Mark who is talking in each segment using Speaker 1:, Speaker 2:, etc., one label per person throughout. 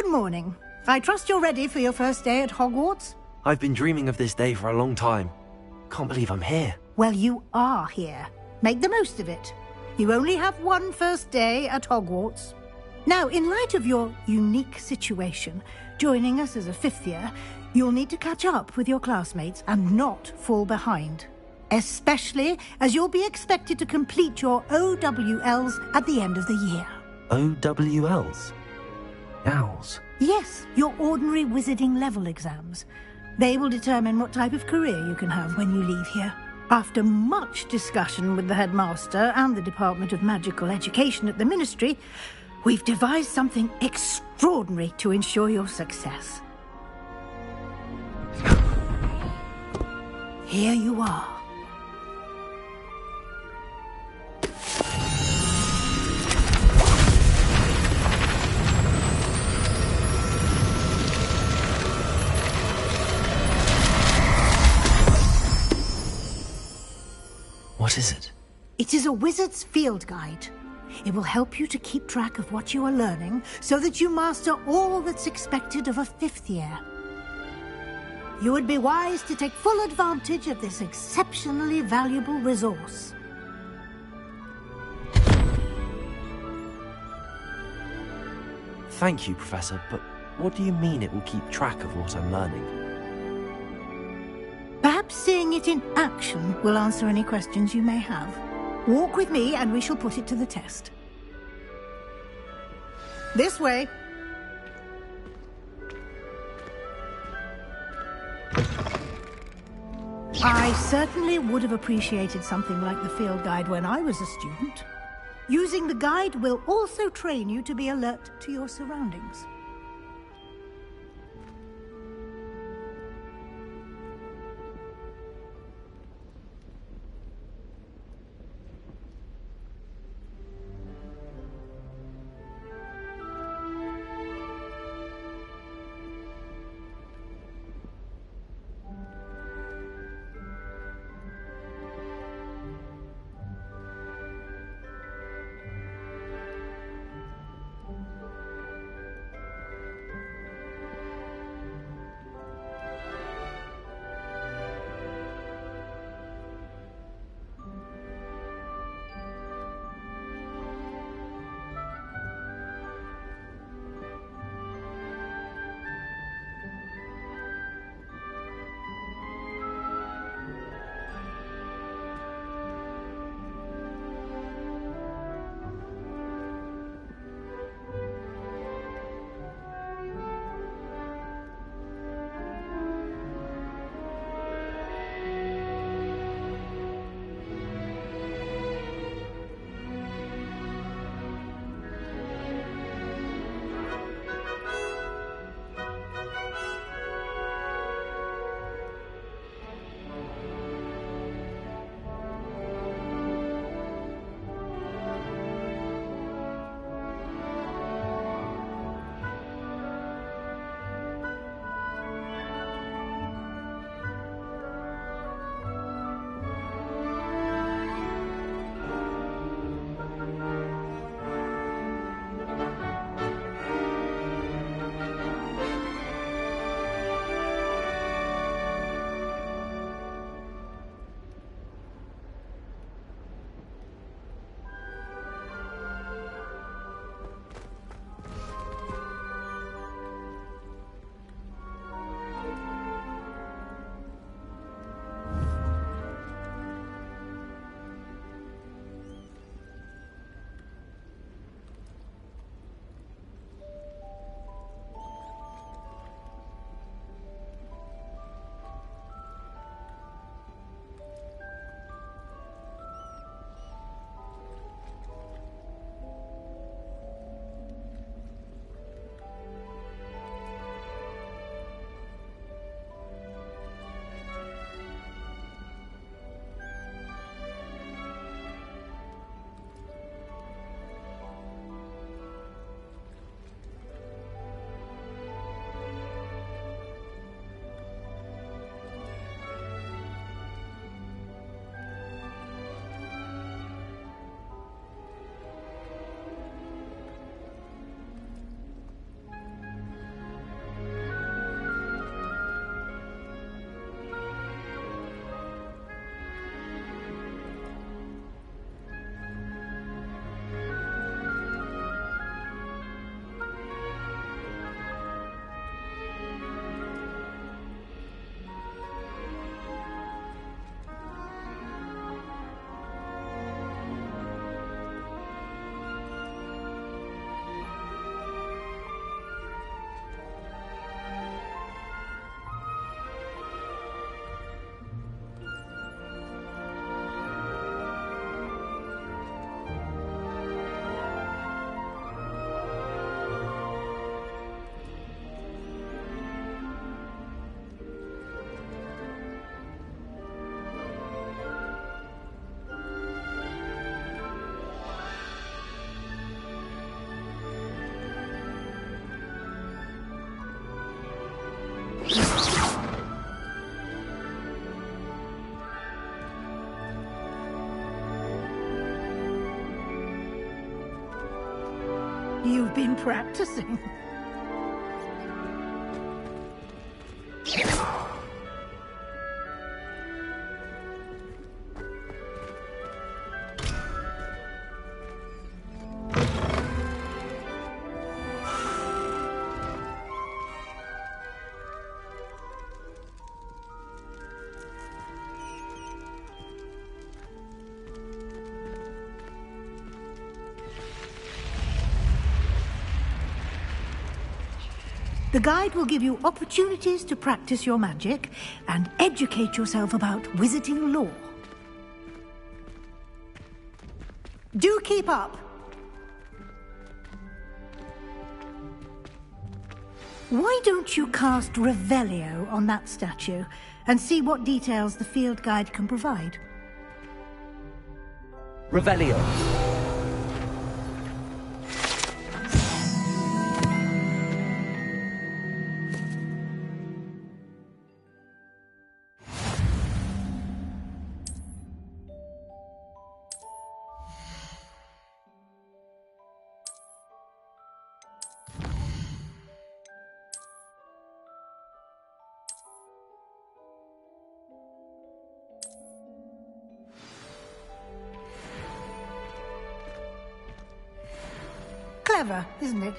Speaker 1: Good morning. I trust you're ready for your first day at Hogwarts?
Speaker 2: I've been dreaming of this day for a long time. Can't believe I'm here.
Speaker 1: Well, you are here. Make the most of it. You only have one first day at Hogwarts. Now, in light of your unique situation, joining us as a fifth year, you'll need to catch up with your classmates and not fall behind. Especially as you'll be expected to complete your OWLs at the end of the year.
Speaker 2: OWLs? Owls?
Speaker 1: Yes, your ordinary wizarding level exams. They will determine what type of career you can have when you leave here. After much discussion with the headmaster and the Department of Magical Education at the Ministry, we've devised something extraordinary to ensure your success. Here you are.
Speaker 2: What is it?
Speaker 1: It is a wizard's field guide. It will help you to keep track of what you are learning so that you master all that's expected of a fifth year. You would be wise to take full advantage of this exceptionally valuable resource.
Speaker 2: Thank you, Professor, but what do you mean it will keep track of what I'm learning?
Speaker 1: Perhaps seeing it in action will answer any questions you may have. Walk with me and we shall put it to the test. This way. I certainly would have appreciated something like the field guide when I was a student. Using the guide will also train you to be alert to your surroundings. You've been practicing. The guide will give you opportunities to practice your magic and educate yourself about wizarding lore. Do keep up! Why don't you cast Revelio on that statue and see what details the field guide can provide?
Speaker 2: Revelio.
Speaker 1: Clever, isn't it?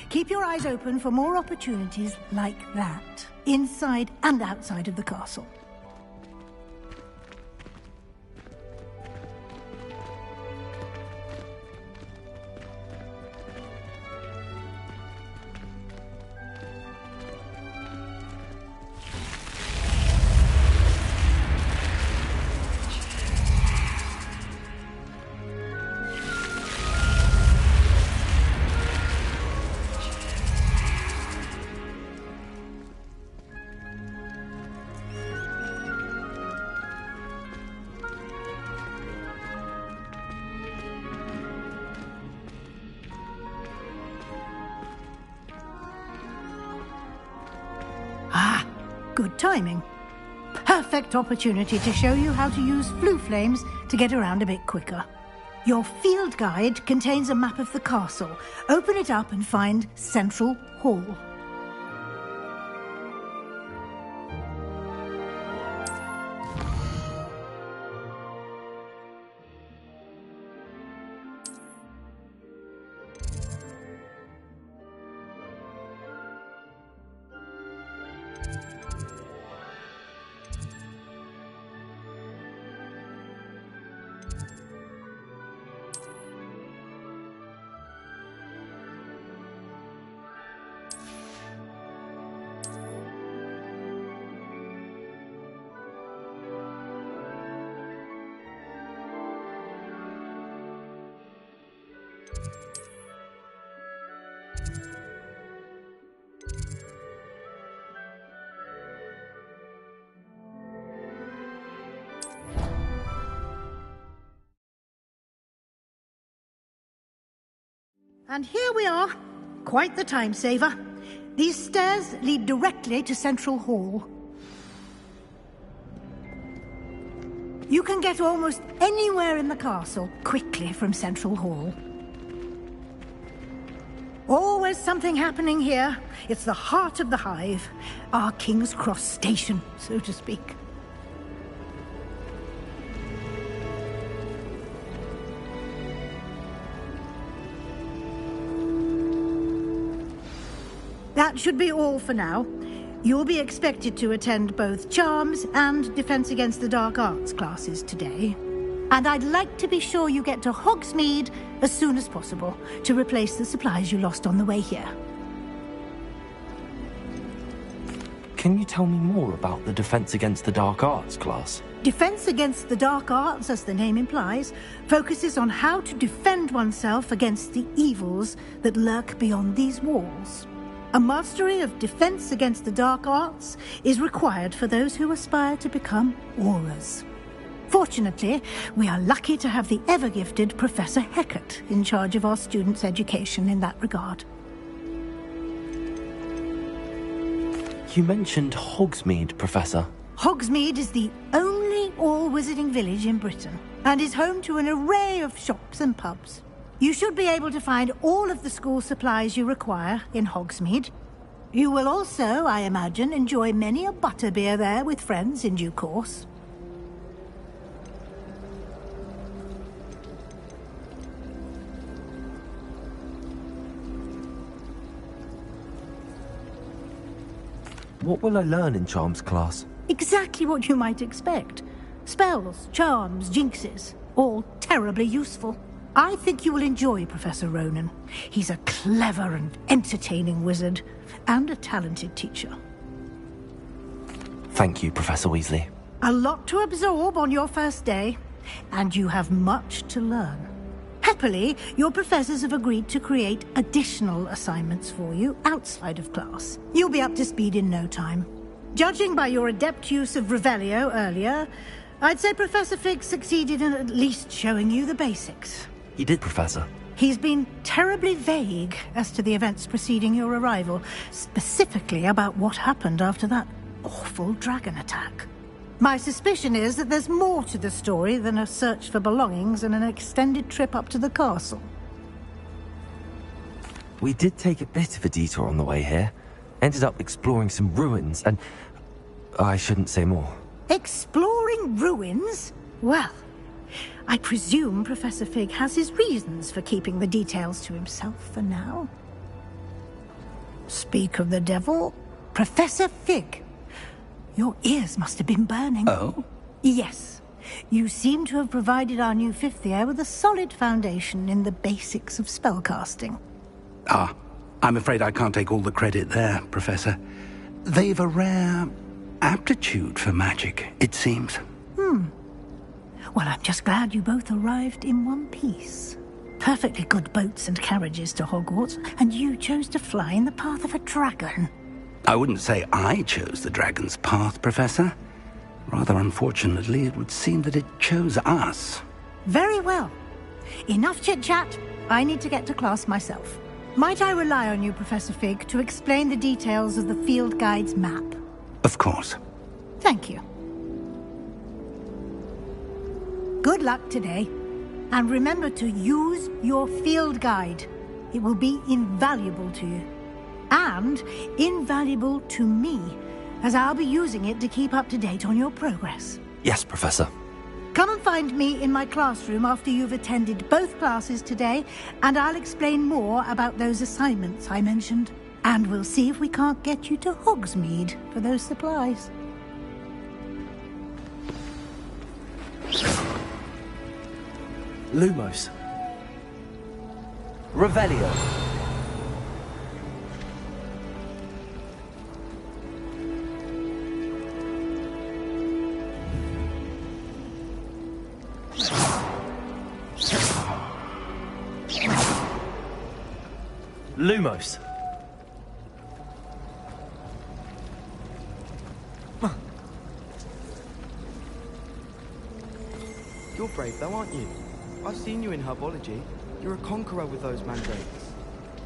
Speaker 1: Keep your eyes open for more opportunities like that, inside and outside of the castle. Ah, good timing. Perfect opportunity to show you how to use flue flames to get around a bit quicker. Your field guide contains a map of the castle. Open it up and find Central Hall. And here we are. Quite the time saver. These stairs lead directly to Central Hall. You can get almost anywhere in the castle quickly from Central Hall. Always something happening here. It's the heart of the hive. Our King's Cross station, so to speak. That should be all for now. You'll be expected to attend both Charms and Defense Against the Dark Arts classes today. And I'd like to be sure you get to Hogsmeade as soon as possible to replace the supplies you lost on the way here.
Speaker 2: Can you tell me more about the Defense Against the Dark Arts class?
Speaker 1: Defense Against the Dark Arts, as the name implies, focuses on how to defend oneself against the evils that lurk beyond these walls. A mastery of Defense Against the Dark Arts is required for those who aspire to become Aurors. Fortunately, we are lucky to have the ever-gifted Professor Hecat in charge of our students' education in that regard.
Speaker 2: You mentioned Hogsmeade, Professor.
Speaker 1: Hogsmeade is the only all-wizarding village in Britain and is home to an array of shops and pubs. You should be able to find all of the school supplies you require in Hogsmeade. You will also, I imagine, enjoy many a butterbeer there with friends in due course.
Speaker 2: What will I learn in Charms class?
Speaker 1: Exactly what you might expect. Spells, charms, jinxes, all terribly useful. I think you will enjoy Professor Ronan. He's a clever and entertaining wizard, and a talented teacher.
Speaker 2: Thank you, Professor Weasley.
Speaker 1: A lot to absorb on your first day, and you have much to learn. Happily, your professors have agreed to create additional assignments for you outside of class. You'll be up to speed in no time. Judging by your adept use of Revelio earlier, I'd say Professor Fig succeeded in at least showing you the basics.
Speaker 2: He did, Professor.
Speaker 1: He's been terribly vague as to the events preceding your arrival, specifically about what happened after that awful dragon attack. My suspicion is that there's more to the story than a search for belongings and an extended trip up to the castle.
Speaker 2: We did take a bit of a detour on the way here. Ended up exploring some ruins and... I shouldn't say more.
Speaker 1: Exploring ruins? Well, I presume Professor Fig has his reasons for keeping the details to himself for now. Speak of the devil, Professor Fig. Your ears must have been burning.
Speaker 3: Oh?
Speaker 1: Yes. You seem to have provided our new fifth year with a solid foundation in the basics of spellcasting.
Speaker 3: Ah, I'm afraid I can't take all the credit there, Professor. They've a rare aptitude for magic, it seems.
Speaker 1: Well, I'm just glad you both arrived in one piece. Perfectly good boats and carriages to Hogwarts, and you chose to fly in the path of a dragon.
Speaker 3: I wouldn't say I chose the dragon's path, Professor. Rather unfortunately, it would seem that it chose us.
Speaker 1: Very well. Enough chit-chat. I need to get to class myself. Might I rely on you, Professor Fig, to explain the details of the field guide's map?
Speaker 3: Of course.
Speaker 1: Thank you. Good luck today. And remember to use your field guide. It will be invaluable to you. And invaluable to me, as I'll be using it to keep up to date on your progress.
Speaker 2: Yes, Professor.
Speaker 1: Come and find me in my classroom after you've attended both classes today, and I'll explain more about those assignments I mentioned. And we'll see if we can't get you to Hogsmeade for those supplies.
Speaker 2: Lumos. Revelio. Lumos.
Speaker 4: You're brave though, aren't you? I've seen you in herbology. You're a conqueror with those mandrakes.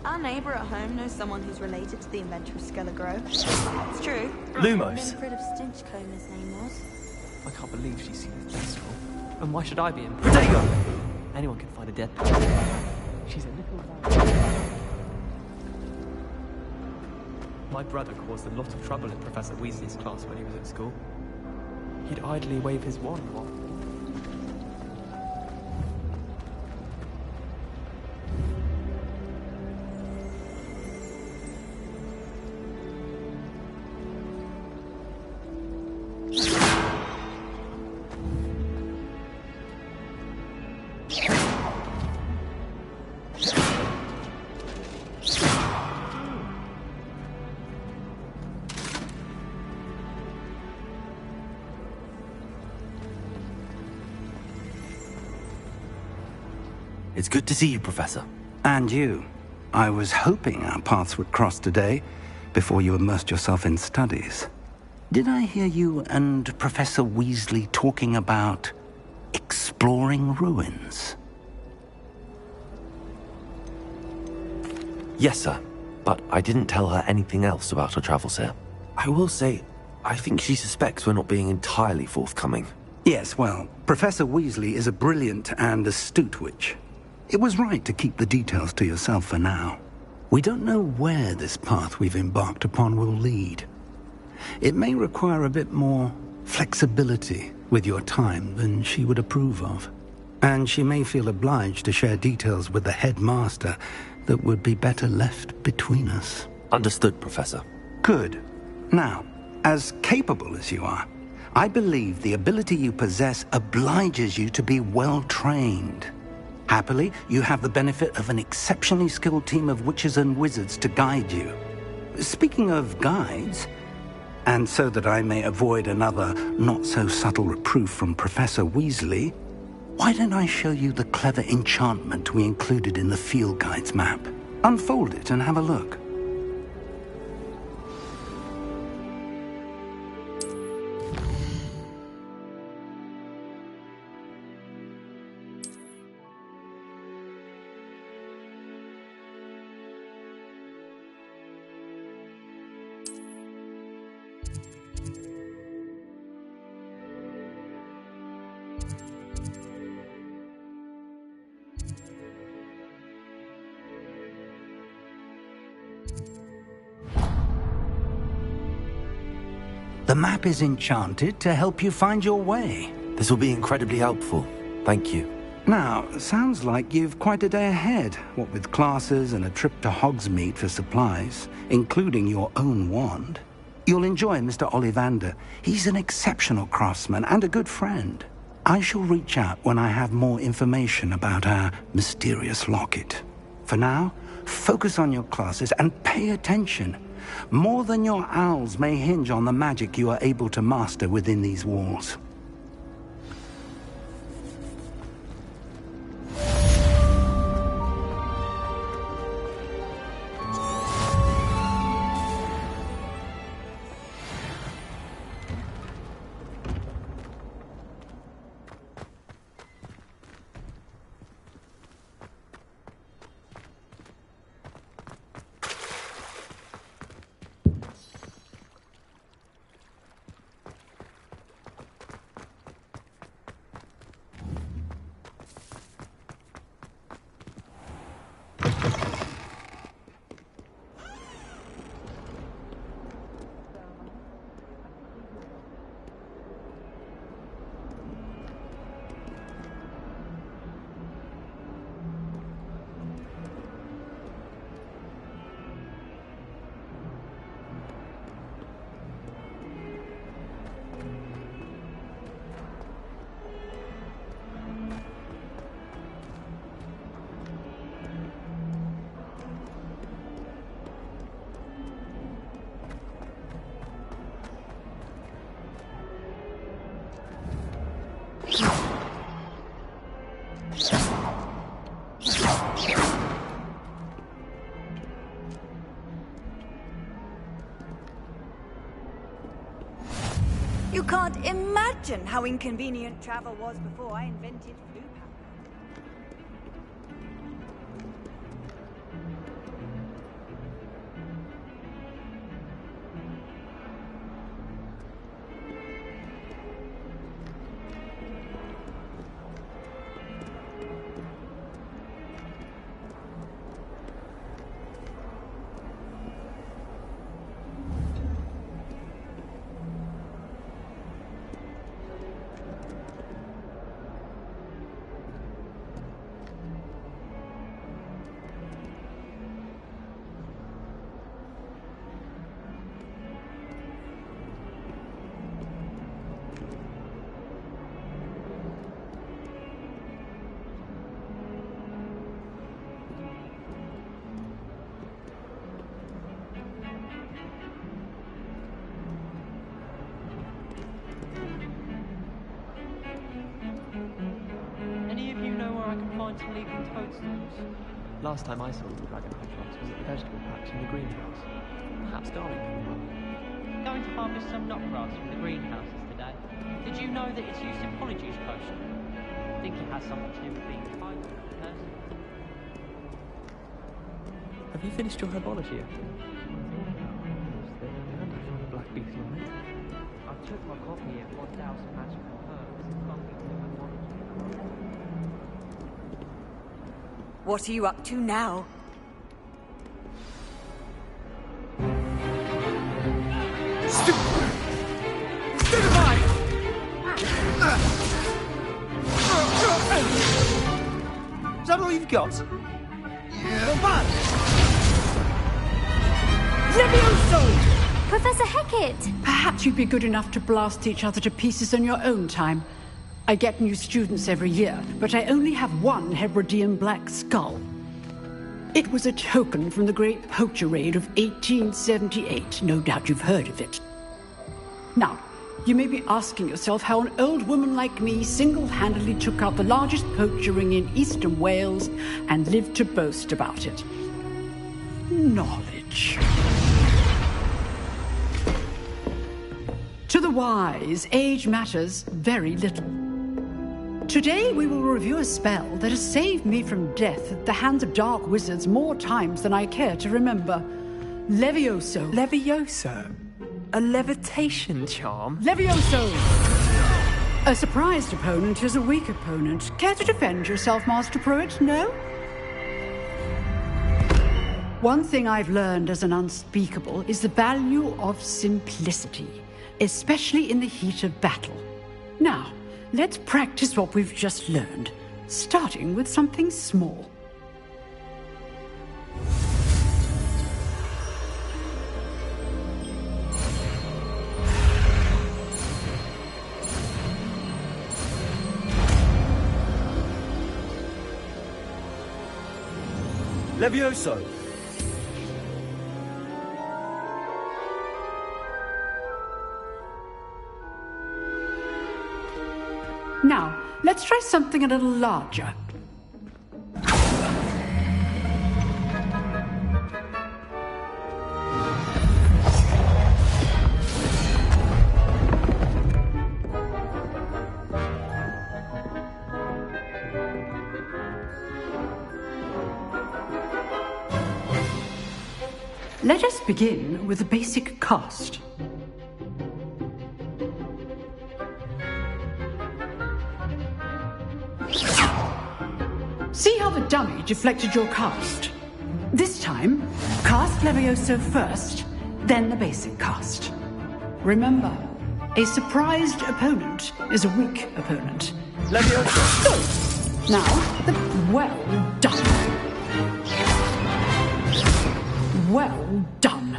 Speaker 5: Our neighbour at home knows someone who's related to the inventor of Skelligro. It's true.
Speaker 2: Lumos.
Speaker 5: Winfred of Stinchcombe, his name was.
Speaker 6: I can't believe she's seen his blissful. And why should I be in?
Speaker 2: Protego!
Speaker 6: Anyone can find a dead person. She's a little... My brother caused a lot of trouble in Professor Weasley's class when he was at school. He'd idly wave his wand while...
Speaker 2: It's good to see you, Professor.
Speaker 3: And you. I was hoping our paths would cross today, before you immersed yourself in studies. Did I hear you and Professor Weasley talking about exploring ruins?
Speaker 2: Yes, sir. But I didn't tell her anything else about her travels here. I will say, I think she suspects we're not being entirely forthcoming.
Speaker 3: Yes, well, Professor Weasley is a brilliant and astute witch. It was right to keep the details to yourself for now. We don't know where this path we've embarked upon will lead. It may require a bit more flexibility with your time than she would approve of. And she may feel obliged to share details with the headmaster that would be better left between us.
Speaker 2: Understood, Professor.
Speaker 3: Good. Now, as capable as you are, I believe the ability you possess obliges you to be well-trained. Happily, you have the benefit of an exceptionally skilled team of witches and wizards to guide you. Speaking of guides, and so that I may avoid another not-so-subtle reproof from Professor Weasley, why don't I show you the clever enchantment we included in the field guide's map? Unfold it and have a look. The map is enchanted to help you find your way.
Speaker 2: This will be incredibly helpful. Thank you.
Speaker 3: Now, sounds like you've quite a day ahead, what with classes and a trip to Hogsmeade for supplies, including your own wand. You'll enjoy Mr. Ollivander. He's an exceptional craftsman and a good friend. I shall reach out when I have more information about our mysterious locket. For now, focus on your classes and pay attention. More than your owls may hinge on the magic you are able to master within these walls.
Speaker 5: You can't imagine how inconvenient travel was before I invented blue powder.
Speaker 6: Some legal toadstools. Last time I saw the dragon hedgehogs was at the vegetable patch in the greenhouse. Perhaps Darling can help.
Speaker 7: Going to harvest some knotgrass from the greenhouses today. Did you know that it's used in Polyjuice potion? I think it has something to do with being kind to the person.
Speaker 6: Have you finished your herbology yet? Black beetle on it.
Speaker 7: I took my copy of 1,000 magical herbs and fungi to herbology.
Speaker 8: What are you up to now?
Speaker 9: Stupefy! Is that all you've got? Yeah.
Speaker 10: Levioso!
Speaker 11: Professor Hecat!
Speaker 10: Perhaps you'd be good enough to blast each other to pieces on your own time. I get new students every year, but I only have one Hebridean black skull. It was a token from the Great Poacher Raid of 1878. No doubt you've heard of it. Now, you may be asking yourself how an old woman like me single-handedly took out the largest poacher ring in eastern Wales and lived to boast about it. Knowledge. To the wise, age matters very little. Today we will review a spell that has saved me from death at the hands of dark wizards more times than I care to remember. Levioso.
Speaker 6: Levioso? A levitation charm?
Speaker 10: Levioso! A surprised opponent is a weak opponent. Care to defend yourself, Master Pruitt? No? One thing I've learned as an unspeakable is the value of simplicity, especially in the heat of battle. Now, let's practice what we've just learned, starting with something small.
Speaker 9: Levioso!
Speaker 10: Now, let's try something a little larger. Let us begin with the basic cast. See how the dummy deflected your cast? This time, cast Levioso first, then the basic cast. Remember, a surprised opponent is a weak opponent.
Speaker 9: Levioso!
Speaker 10: Good. Now, well done. Well done.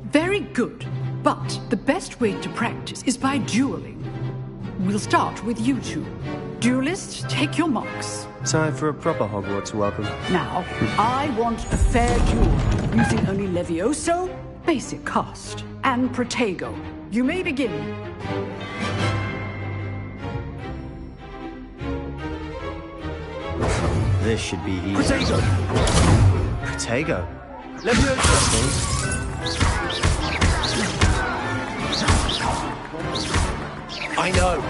Speaker 10: Very good. But the best way to practice is by dueling. We'll start with you two. Duelists, take your marks.
Speaker 12: Time for a proper Hogwarts welcome.
Speaker 10: Now, I want a fair duel, using only Levioso, basic cast, and Protego. You may begin.
Speaker 12: This should be easy.
Speaker 9: Protego!
Speaker 12: Protego?
Speaker 9: Levioso! I know!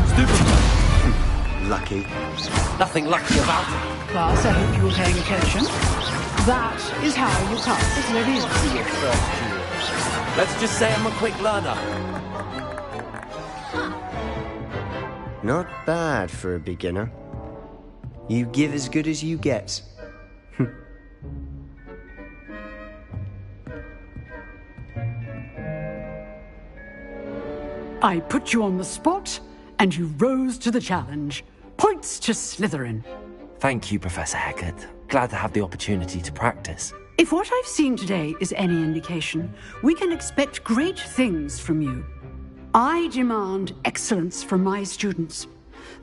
Speaker 9: Stupid!
Speaker 12: Lucky.
Speaker 2: Nothing lucky about it.
Speaker 10: Class, I hope you were paying attention. That is how you cast Levioso.
Speaker 2: Let's just say I'm a quick learner.
Speaker 12: Not bad for a beginner. You give as good as you get.
Speaker 10: I put you on the spot, and you rose to the challenge. Points to Slytherin.
Speaker 2: Thank you, Professor Hecat. Glad to have the opportunity to practice.
Speaker 10: If what I've seen today is any indication, we can expect great things from you. I demand excellence from my students.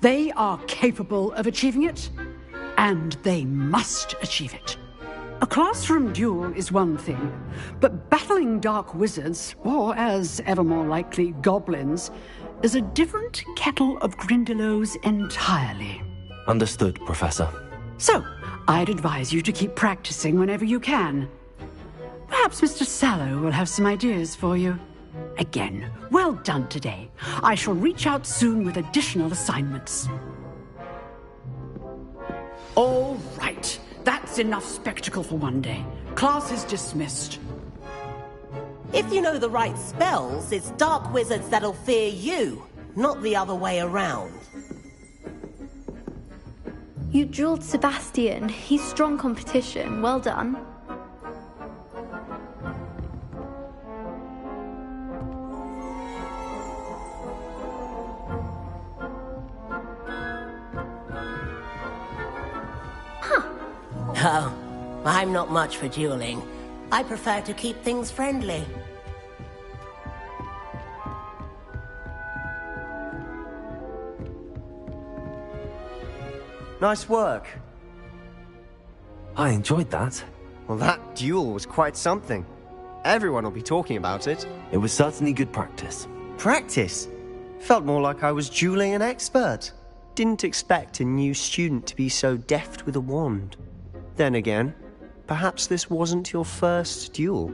Speaker 10: They are capable of achieving it, and they must achieve it. A classroom duel is one thing, but battling dark wizards, or as ever more likely, goblins, is a different kettle of Grindylows entirely.
Speaker 2: Understood, Professor.
Speaker 10: So, I'd advise you to keep practicing whenever you can. Perhaps Mr. Sallow will have some ideas for you. Again, well done today. I shall reach out soon with additional assignments. All right. That's enough spectacle for one day. Class is dismissed.
Speaker 13: If you know the right spells, it's dark wizards that'll fear you, not the other way around.
Speaker 11: You dueled Sebastian. He's strong competition. Well done.
Speaker 13: Oh, I'm not much for dueling. I prefer to keep things friendly.
Speaker 12: Nice work.
Speaker 2: I enjoyed that.
Speaker 12: Well, that duel was quite something. Everyone will be talking about it.
Speaker 2: It was certainly good practice.
Speaker 12: Practice? Felt more like I was dueling an expert. Didn't expect a new student to be so deft with a wand. Then again, perhaps this wasn't your first duel.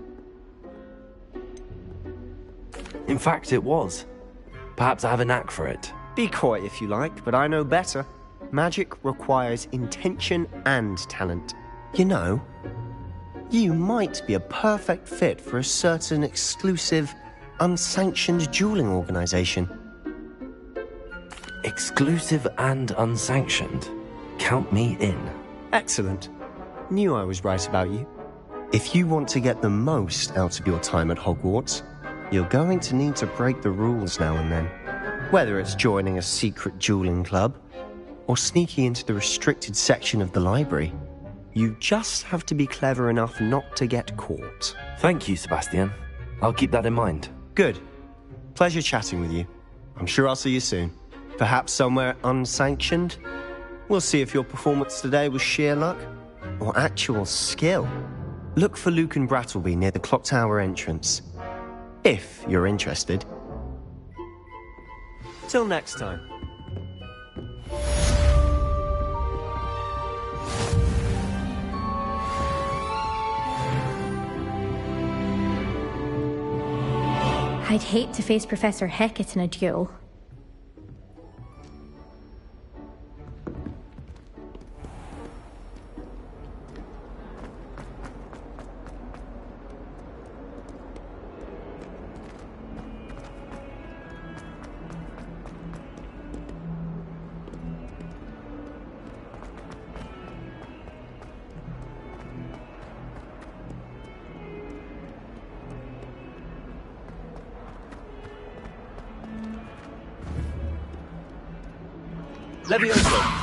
Speaker 2: In fact, it was. Perhaps I have a knack for it.
Speaker 12: Be coy if you like, but I know better. Magic requires intention and talent. You know, you might be a perfect fit for a certain exclusive, unsanctioned dueling organization.
Speaker 2: Exclusive and unsanctioned. Count me in.
Speaker 12: Excellent. Knew I was right about you. If you want to get the most out of your time at Hogwarts, you're going to need to break the rules now and then. Whether it's joining a secret dueling club, or sneaking into the restricted section of the library, you just have to be clever enough not to get caught.
Speaker 2: Thank you, Sebastian. I'll keep that in mind.
Speaker 12: Good. Pleasure chatting with you. I'm sure I'll see you soon. Perhaps somewhere unsanctioned? We'll see if your performance today was sheer luck or actual skill. Look for Luke and Brattleby near the clock tower entrance, if you're interested. Till next time.
Speaker 11: I'd hate to face Professor Hecat in a duel.
Speaker 9: Levioso!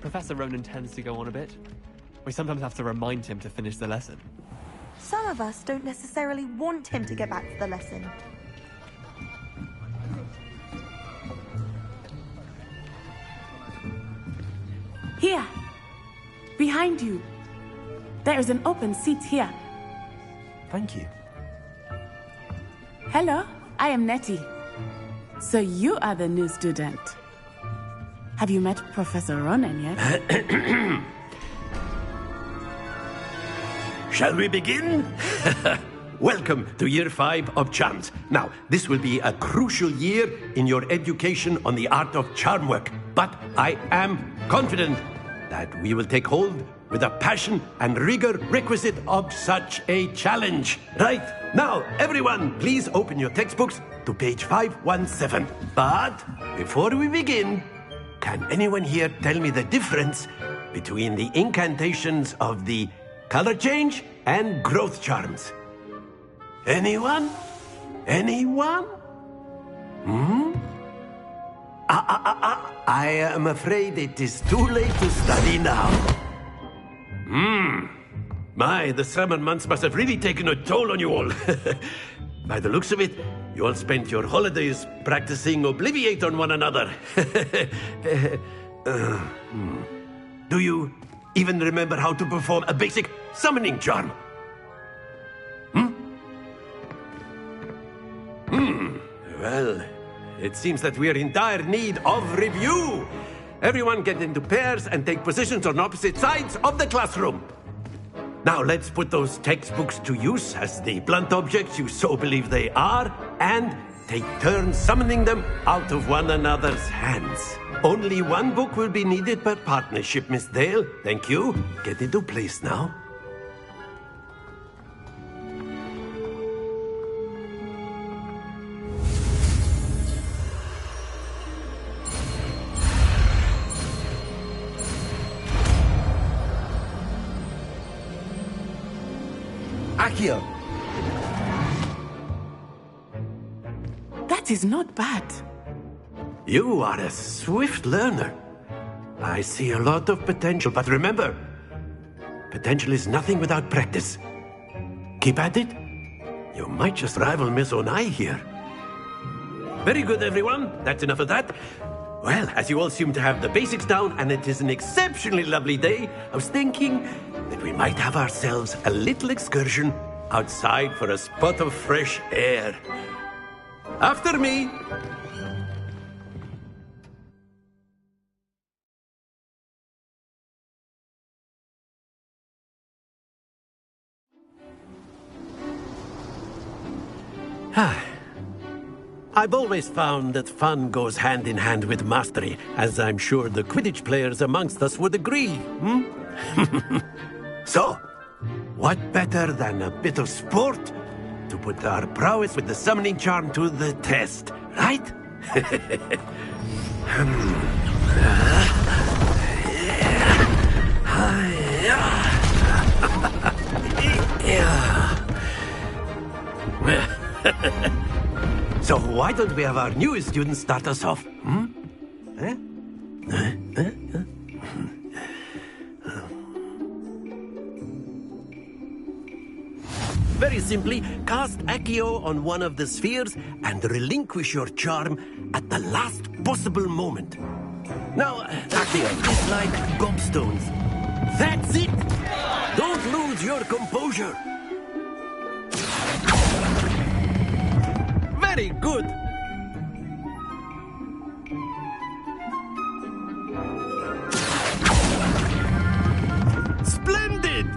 Speaker 6: Professor Ronan tends to go on a bit. We sometimes have to remind him to finish the lesson.
Speaker 5: Some of us don't necessarily want him to get back to the lesson.
Speaker 8: Here! Behind you! There is an open seat here.
Speaker 2: Thank you.
Speaker 8: Hello, I am Nettie. So you are the new student. Have you met Professor Ronan yet?
Speaker 9: Shall we begin? Welcome to Year 5 of Charms. Now, this will be a crucial year in your education on the art of charm work, but I am confident that we will take hold with the passion and rigor requisite of such a challenge. Right, now, everyone, please open your textbooks to page 517. But before we begin, can anyone here tell me the difference between the incantations of the color change and growth charms. Anyone? Anyone? I am afraid it is too late to study now. My, the summer months must have really taken a toll on you all. By the looks of it, you all spent your holidays practicing Obliviate on one another. Do you even remember how to perform a basic summoning charm? Well, it seems that we are in dire need of review. Everyone get into pairs and take positions on opposite sides of the classroom. Now let's put those textbooks to use as the blunt objects you so believe they are, and take turns summoning them out of one another's hands. Only one book will be needed per partnership, Miss Dale. Thank you. Get into place now.
Speaker 12: Accio!
Speaker 8: That is not bad.
Speaker 9: You are a swift learner. I see a lot of potential, but remember, potential is nothing without practice. Keep at it. You might just rival Miss Onai here. Very good, everyone. That's enough of that. Well, as you all seem to have the basics down, and it is an exceptionally lovely day, I was thinking that we might have ourselves a little excursion outside for a spot of fresh air. After me. I've always found that fun goes hand in hand with mastery, as I'm sure the Quidditch players amongst us would agree, So, what better than a bit of sport to put our prowess with the summoning charm to the test, right? So why don't we have our newest student start us off? Very simply, cast Accio on one of the spheres and relinquish your charm at the last possible moment. Now, Accio is like gobstones. That's it! Don't lose your composure. Very good. Splendid!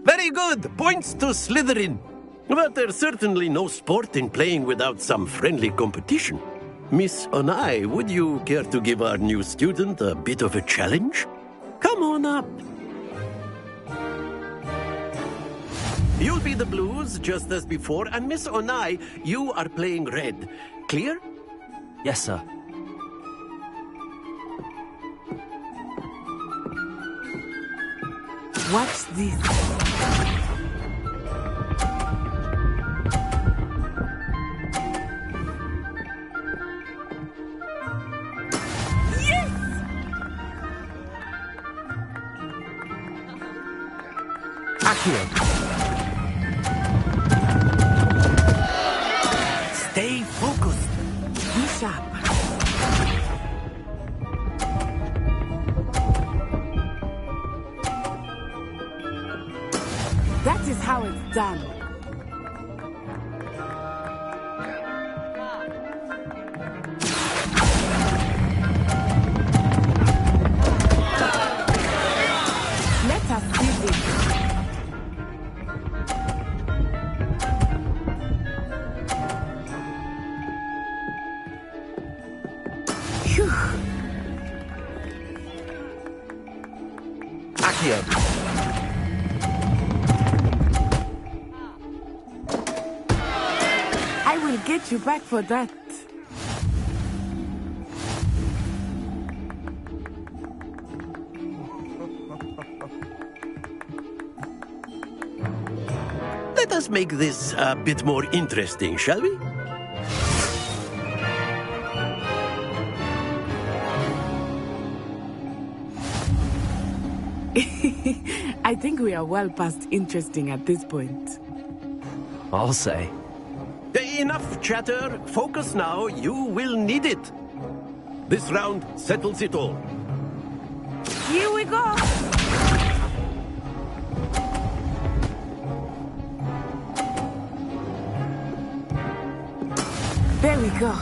Speaker 9: Very good. Points to Slytherin. But there's certainly no sport in playing without some friendly competition. Miss Onai, would you care to give our new student a bit of a challenge? Come on up. You'll be the blues, just as before, and Miss Onai, you are playing red. Clear?
Speaker 2: Yes, sir.
Speaker 8: What's this?
Speaker 9: Yes!
Speaker 12: Accio!
Speaker 9: Stay focused.
Speaker 8: Be sharp. That is how it's done. Let us see this. Phew.
Speaker 12: Accio!
Speaker 8: I will get you back for that.
Speaker 9: us make this a bit more interesting, shall we?
Speaker 8: I think we are well past interesting at this point.
Speaker 2: I'll say.
Speaker 9: Enough chatter. Focus now. You will need it. This round settles it all.
Speaker 8: Here we go! There we go.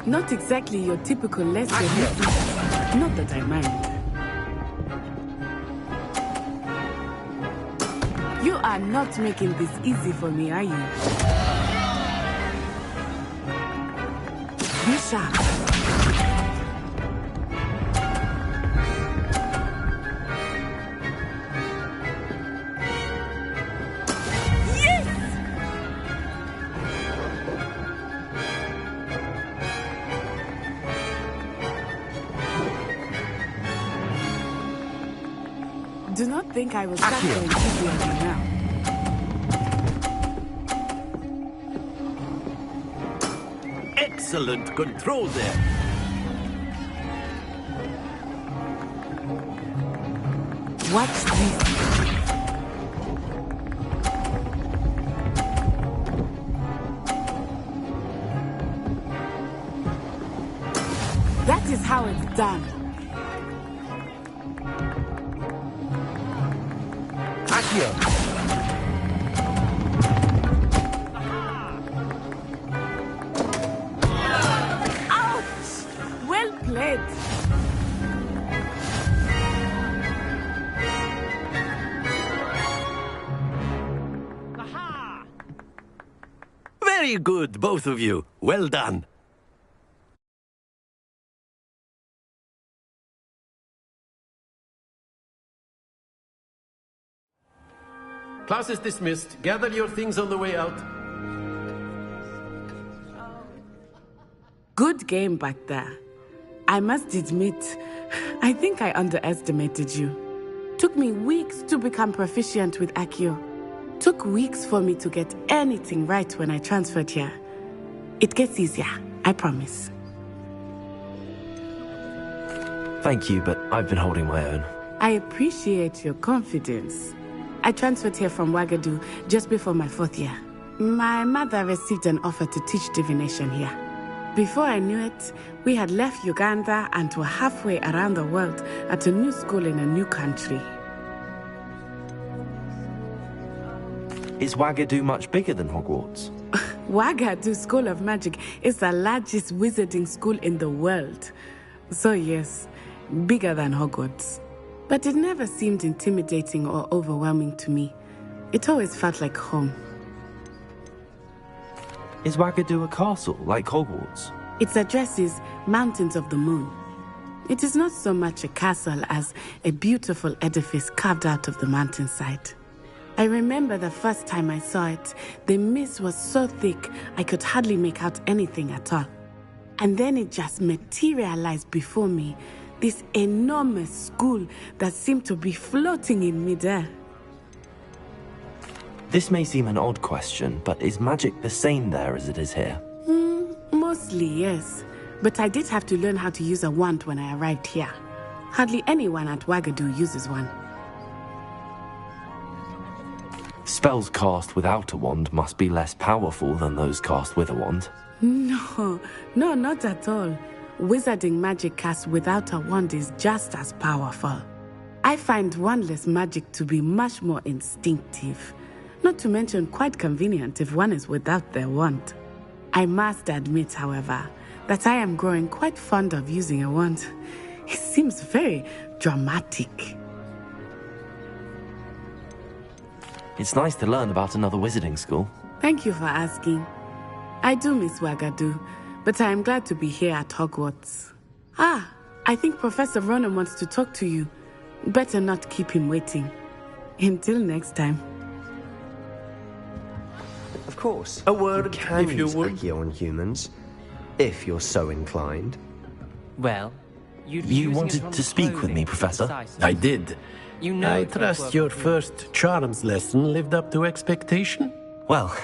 Speaker 8: Not exactly your typical lesson. Not that I mind. You are not making this easy for me, are you? Be sharp. Do not think I will start going easy on you now.
Speaker 9: Excellent control there.
Speaker 8: Watch this. That is how it's done. Ouch! Well played.
Speaker 9: Very good, both of you. Well done. Class is dismissed. Gather your things on the way out.
Speaker 8: Good game back there. I must admit, I think I underestimated you. Took me weeks to become proficient with Accio. Took weeks for me to get anything right when I transferred here. It gets easier, I promise.
Speaker 2: Thank you, but I've been holding my own.
Speaker 8: I appreciate your confidence. I transferred here from Wagadu just before my 4th year. My mother received an offer to teach divination here. Before I knew it, we had left Uganda and were halfway around the world at a new school in a new country.
Speaker 2: Is Wagadu much bigger than Hogwarts?
Speaker 8: Wagadu School of Magic is the largest wizarding school in the world. So yes, bigger than Hogwarts. But it never seemed intimidating or overwhelming to me. It always felt like home.
Speaker 2: Is Wagadu a castle, like Hogwarts?
Speaker 8: Its address is Mountains of the Moon. It is not so much a castle as a beautiful edifice carved out of the mountainside. I remember the first time I saw it, the mist was so thick I could hardly make out anything at all. And then it just materialized before me, this enormous school that seemed to be floating in midair.
Speaker 2: This may seem an odd question, but is magic the same there as it is here?
Speaker 8: Mostly, yes. But I did have to learn how to use a wand when I arrived here. Hardly anyone at Wagadu uses one.
Speaker 2: Spells cast without a wand must be less powerful than those cast with a wand.
Speaker 8: No, not at all. Wizarding magic cast without a wand is just as powerful. I find wandless magic to be much more instinctive. Not to mention quite convenient if one is without their wand. I must admit, however, that I am growing quite fond of using a wand. It seems very dramatic.
Speaker 2: It's nice to learn about another wizarding school.
Speaker 8: Thank you for asking. I do miss Wagadu, but I am glad to be here at Hogwarts. I think Professor Ronan wants to talk to you. Better not keep him waiting. Until next time.
Speaker 12: Of course.
Speaker 9: A word,
Speaker 12: you can
Speaker 9: if you
Speaker 12: use
Speaker 9: would.
Speaker 12: Accio on humans. if you're so inclined.
Speaker 6: Well,
Speaker 2: You wanted to speak with me, Professor?
Speaker 9: I did.
Speaker 6: You know
Speaker 9: I
Speaker 6: it won't
Speaker 9: trust
Speaker 6: work
Speaker 9: your
Speaker 6: with you.
Speaker 9: first charms lesson lived up to expectation?
Speaker 2: Well,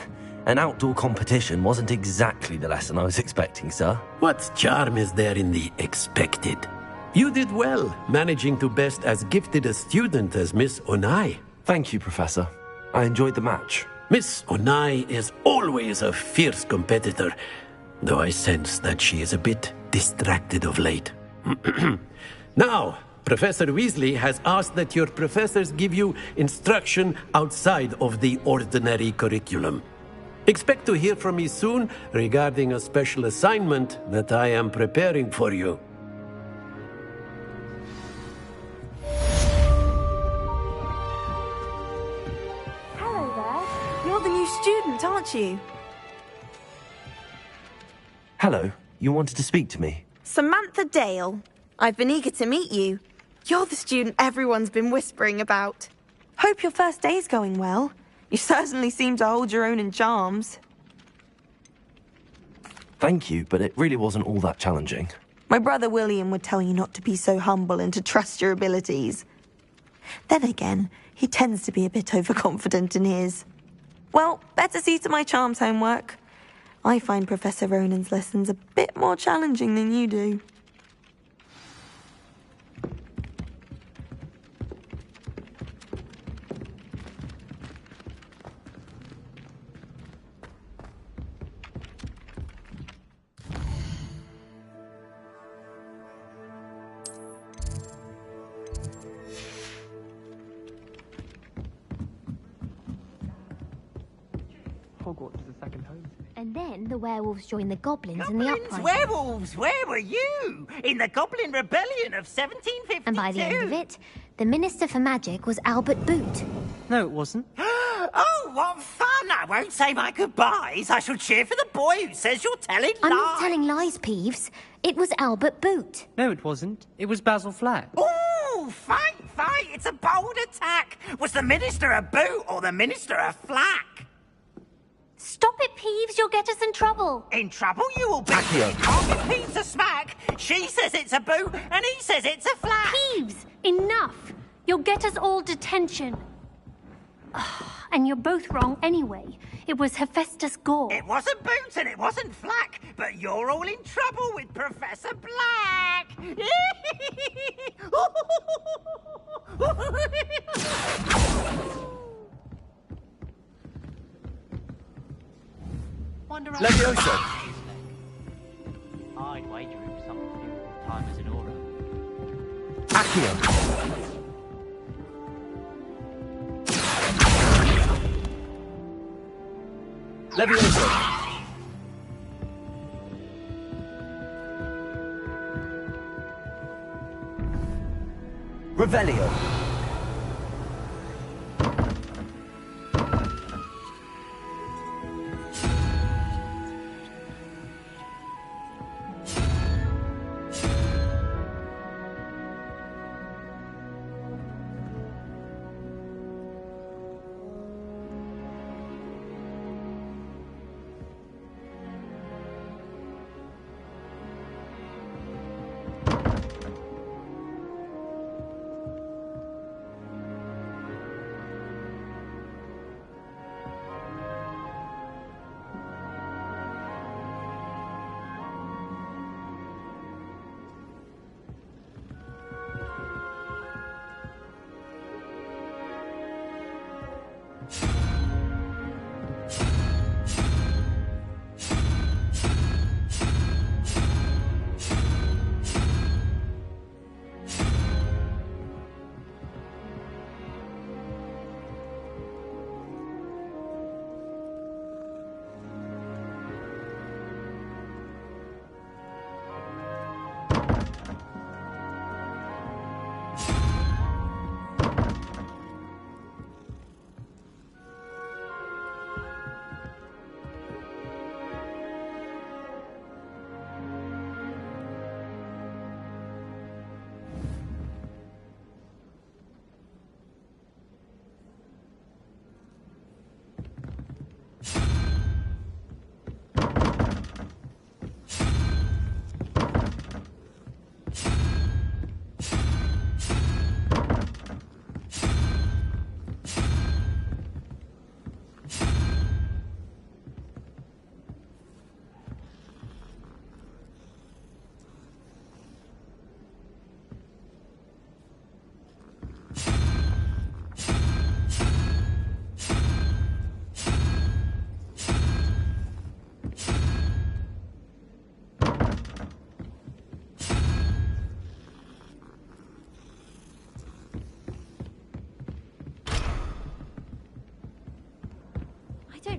Speaker 2: an outdoor competition wasn't exactly the lesson I was expecting, sir.
Speaker 9: What charm is there in the expected? You did well, managing to best as gifted a student as Miss Onai.
Speaker 2: Thank you, Professor. I enjoyed the match.
Speaker 9: Miss Onai is always a fierce competitor, though I sense that she is a bit distracted of late. Now, Professor Weasley has asked that your professors give you instruction outside of the ordinary curriculum. Expect to hear from me soon regarding a special assignment that I am preparing for you.
Speaker 5: Hello there. You're the new student, aren't you?
Speaker 2: Hello, you wanted to speak to me?
Speaker 5: Samantha Dale. I've been eager to meet you. You're the student everyone's been whispering about. Hope your first day's going well. You certainly seem to hold your own in charms.
Speaker 2: Thank you, but it really wasn't all that challenging.
Speaker 5: My brother William would tell you not to be so humble and to trust your abilities. Then again, he tends to be a bit overconfident in his. Well, better see to my charms homework. I find Professor Ronan's lessons a bit more challenging than you do.
Speaker 6: Hogwarts is a second home to me.
Speaker 11: And then the werewolves joined the goblins in the
Speaker 14: Goblins,
Speaker 11: uprising.
Speaker 14: werewolves, where were you? In the Goblin Rebellion of 1752.
Speaker 11: And by the end of it, the Minister for Magic was Albert Boot.
Speaker 6: No, it wasn't.
Speaker 14: Oh, what fun! I won't say my goodbyes. I shall cheer for the boy who says you're telling lies.
Speaker 11: I'm not telling lies, Peeves. It was Albert Boot.
Speaker 6: No, it wasn't. It was Basil Flack.
Speaker 14: Ooh, fight, fight! It's a bold attack. Was the Minister a boot or the Minister a flack?
Speaker 11: Stop it, Peeves. You'll get us in trouble.
Speaker 14: In trouble you will be.
Speaker 2: Accio.
Speaker 14: It can't be Peeves a smack. She says it's a boot and he says it's a flack.
Speaker 11: Peeves, enough. You'll get us all detention. And you're both wrong anyway. It was Hephaestus Gore.
Speaker 14: It wasn't Boot and it wasn't Flack, but you're all in trouble with Professor Black.
Speaker 2: Leviosa!
Speaker 7: I'd wager it was something to do with time as an aura.
Speaker 2: Accio! Leviosa! Revelio!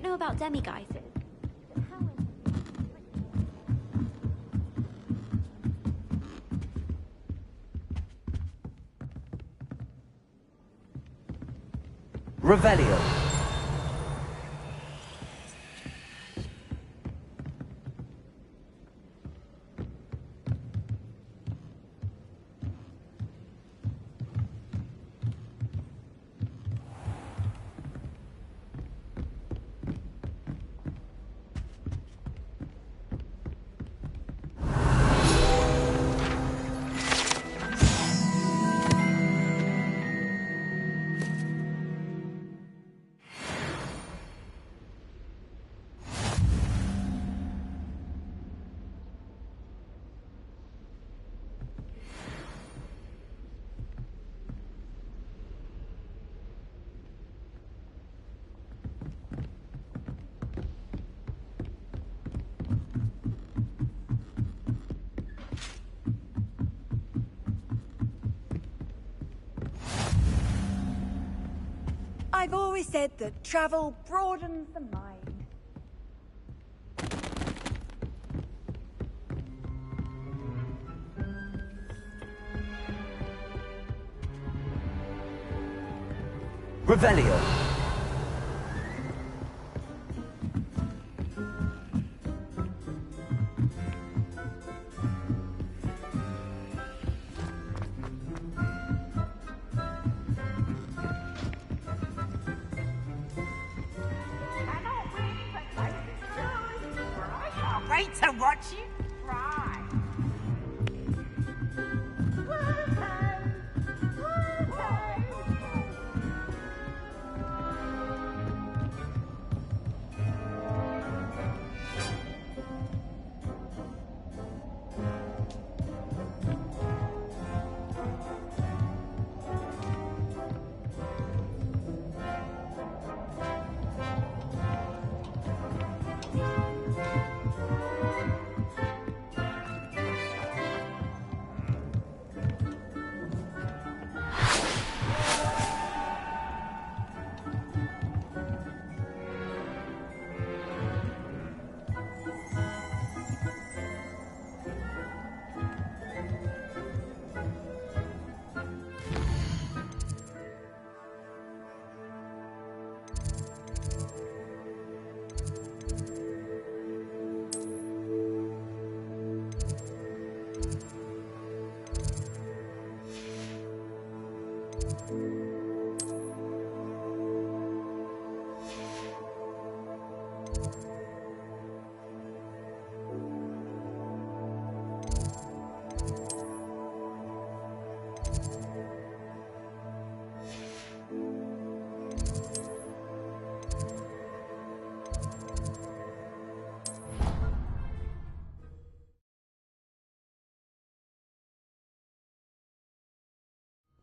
Speaker 15: know about demi-geysers.
Speaker 2: Revelio.
Speaker 16: I've always said that travel broadens the mind.
Speaker 2: Revelio.
Speaker 14: Wait to watch you fry.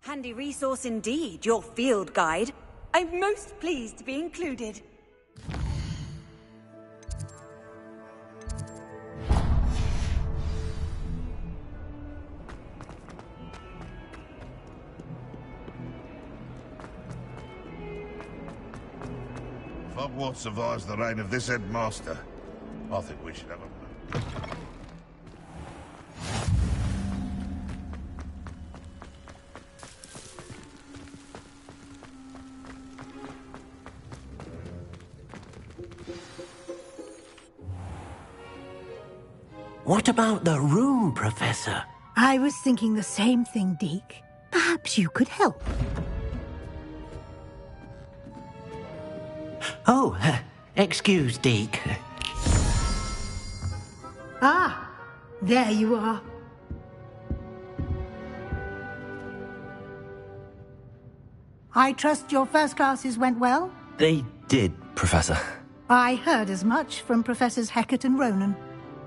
Speaker 16: Handy resource indeed, your field guide. I'm most pleased to be included.
Speaker 17: If Hogwarts survives the reign of this headmaster, I think we should have a...
Speaker 9: What about the room, Professor?
Speaker 1: I was thinking the same thing, Deke. Perhaps you could help.
Speaker 9: Oh, excuse, Deke.
Speaker 1: Ah, there you are. I trust your first classes went well?
Speaker 2: They did, Professor.
Speaker 1: I heard as much from Professors Hecat and Ronan.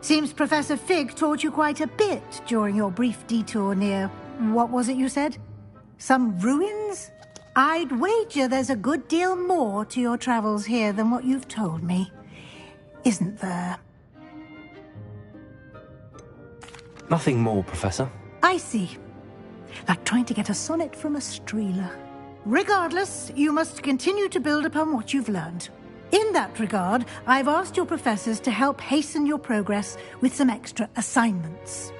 Speaker 1: Seems Professor Fig taught you quite a bit during your brief detour near... what was it you said? Some ruins? I'd wager there's a good deal more to your travels here than what you've told me. Isn't there?
Speaker 2: Nothing more, Professor.
Speaker 1: I see. Like trying to get a sonnet from a streeler. Regardless, you must continue to build upon what you've learned. In that regard, I've asked your professors to help hasten your progress with some extra assignments.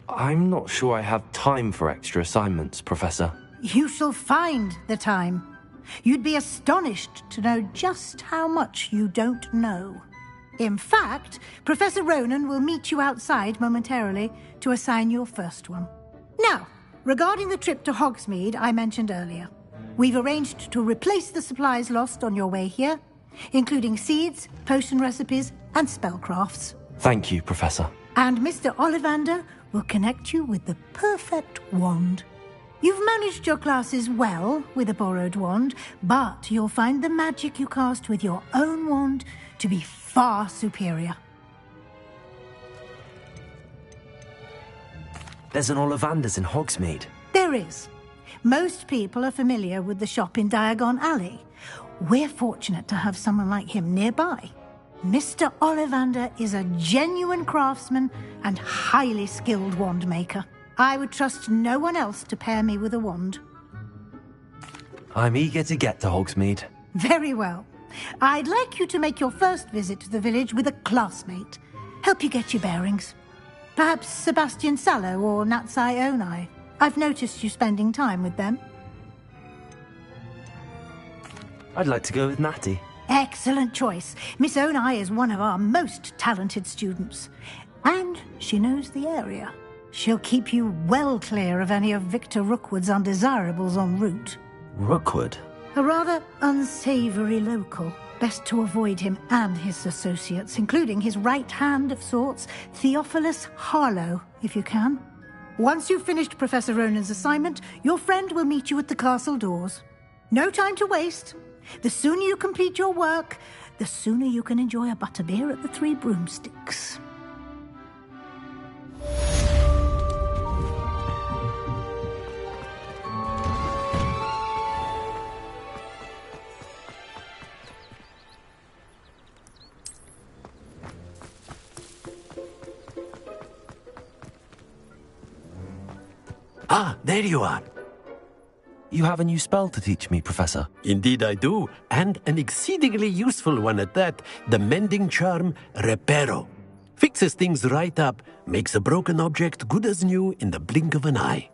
Speaker 2: I'm not sure I have time for extra assignments, Professor.
Speaker 1: You shall find the time. You'd be astonished to know just how much you don't know. In fact, Professor Ronan will meet you outside momentarily to assign your first one. Now, regarding the trip to Hogsmeade I mentioned earlier, we've arranged to replace the supplies lost on your way here, including seeds, potion recipes, and spellcrafts.
Speaker 2: Thank you, Professor.
Speaker 1: And Mr. Ollivander will connect you with the perfect wand. You've managed your classes well with a borrowed wand, but you'll find the magic you cast with your own wand to be far superior.
Speaker 2: There's an Ollivander's in Hogsmeade.
Speaker 1: There is. Most people are familiar with the shop in Diagon Alley. We're fortunate to have someone like him nearby. Mr. Ollivander is a genuine craftsman and highly skilled wand maker. I would trust no one else to pair me with a wand.
Speaker 2: I'm eager to get to Hogsmeade.
Speaker 1: Very well. I'd like you to make your first visit to the village with a classmate. Help you get your bearings. Perhaps Sebastian Sallow or Natsai Onai. I've noticed you spending time with them.
Speaker 2: I'd like to go with Natty.
Speaker 1: Excellent choice. Miss Onai is one of our most talented students. And she knows the area. She'll keep you well clear of any of Victor Rookwood's undesirables en route.
Speaker 2: Rookwood?
Speaker 1: A rather unsavoury local. Best to avoid him and his associates, including his right hand of sorts, Theophilus Harlow, if you can. Once you've finished Professor Ronan's assignment, your friend will meet you at the castle doors. No time to waste. The sooner you complete your work, the sooner you can enjoy a butterbeer at the Three Broomsticks.
Speaker 9: Ah, there you are.
Speaker 2: You have a new spell to teach me, Professor.
Speaker 9: Indeed I do, and an exceedingly useful one at that, the mending charm Reparo. Fixes things right up, makes a broken object good as new in the blink of an eye.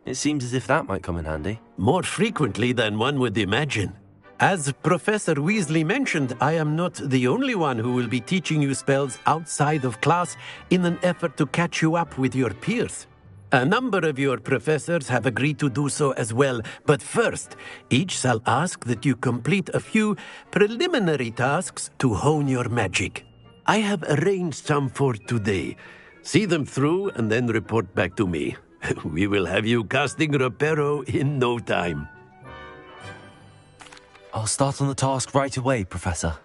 Speaker 2: It seems as if that might come in handy.
Speaker 9: More frequently than one would imagine. As Professor Weasley mentioned, I am not the only one who will be teaching you spells outside of class in an effort to catch you up with your peers. A number of your professors have agreed to do so as well, but first, each shall ask that you complete a few preliminary tasks to hone your magic. I have arranged some for today. See them through and then report back to me. We will have you casting Reparo in no time.
Speaker 2: I'll start on the task right away, Professor.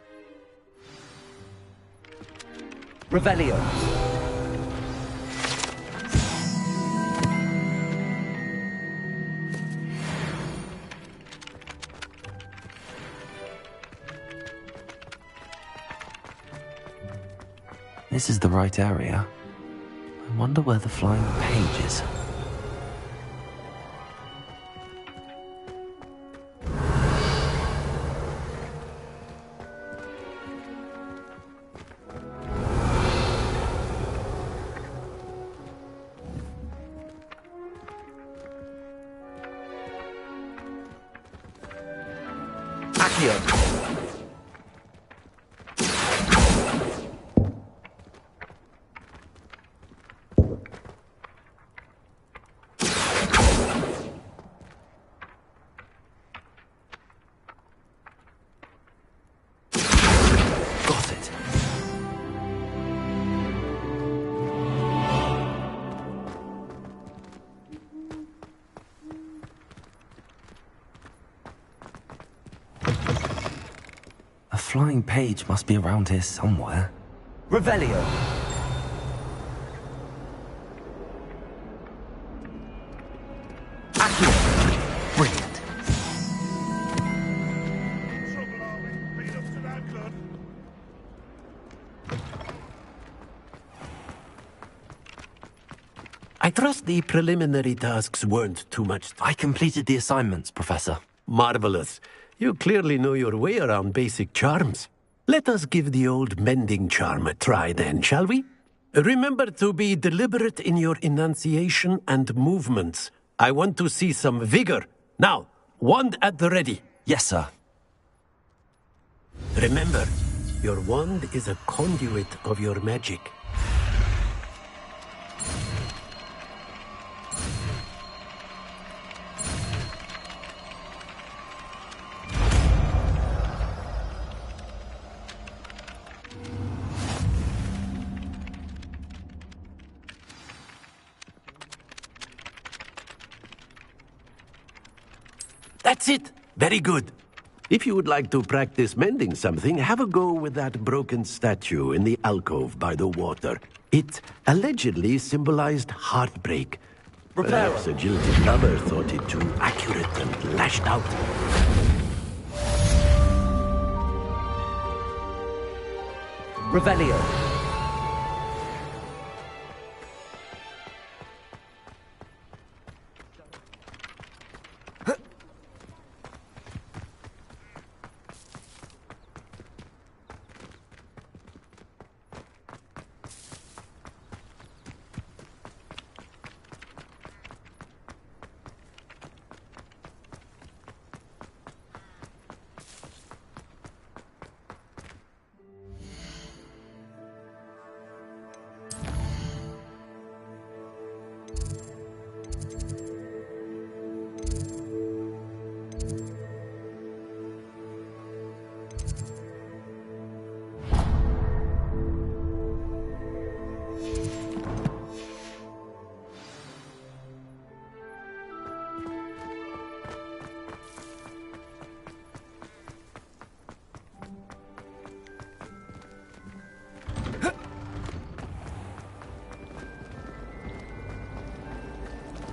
Speaker 2: Revelio. This is the right area. I wonder where the flying page is. Accio. Flying page must be around here somewhere. Revelio! Accio! Brilliant.
Speaker 9: I trust the preliminary tasks weren't too much.
Speaker 2: I completed the assignments, Professor.
Speaker 9: Marvelous. You clearly know your way around basic charms. Let us give the old mending charm a try then, shall we? Remember to be deliberate in your enunciation and movements. I want to see some vigor. Now, wand at the ready.
Speaker 2: Yes, sir.
Speaker 9: Remember, your wand is a conduit of your magic. That's it. Very good. If you would like to practice mending something, have a go with that broken statue in the alcove by the water. It allegedly symbolized heartbreak. Perhaps a jilted lover thought it too accurate and lashed out.
Speaker 2: Revelio.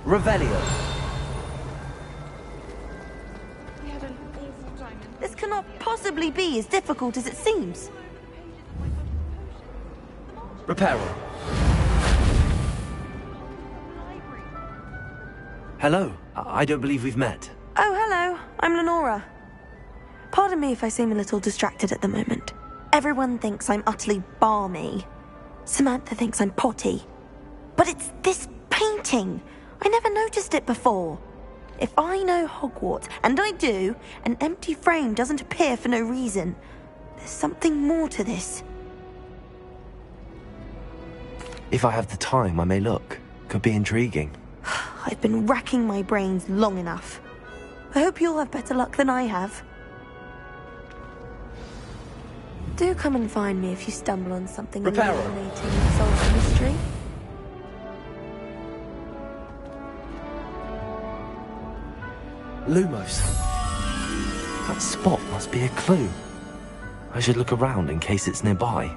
Speaker 2: Revelio.
Speaker 5: This cannot possibly be as difficult as it seems.
Speaker 2: Reparo. Hello. I don't believe we've met.
Speaker 5: Oh, hello. I'm Lenora. Pardon me if I seem a little distracted at the moment. Everyone thinks I'm utterly balmy. Samantha thinks I'm potty. But it's this painting. I never noticed it before. If I know Hogwarts, and I do, an empty frame doesn't appear for no reason. There's something more to this.
Speaker 2: If I have the time, I may look. Could be intriguing.
Speaker 5: I've been racking my brains long enough. I hope you'll have better luck than I have. Do come and find me if you stumble on something illuminating that solves the mystery.
Speaker 2: Lumos. That spot must be a clue. I should look around in case it's nearby.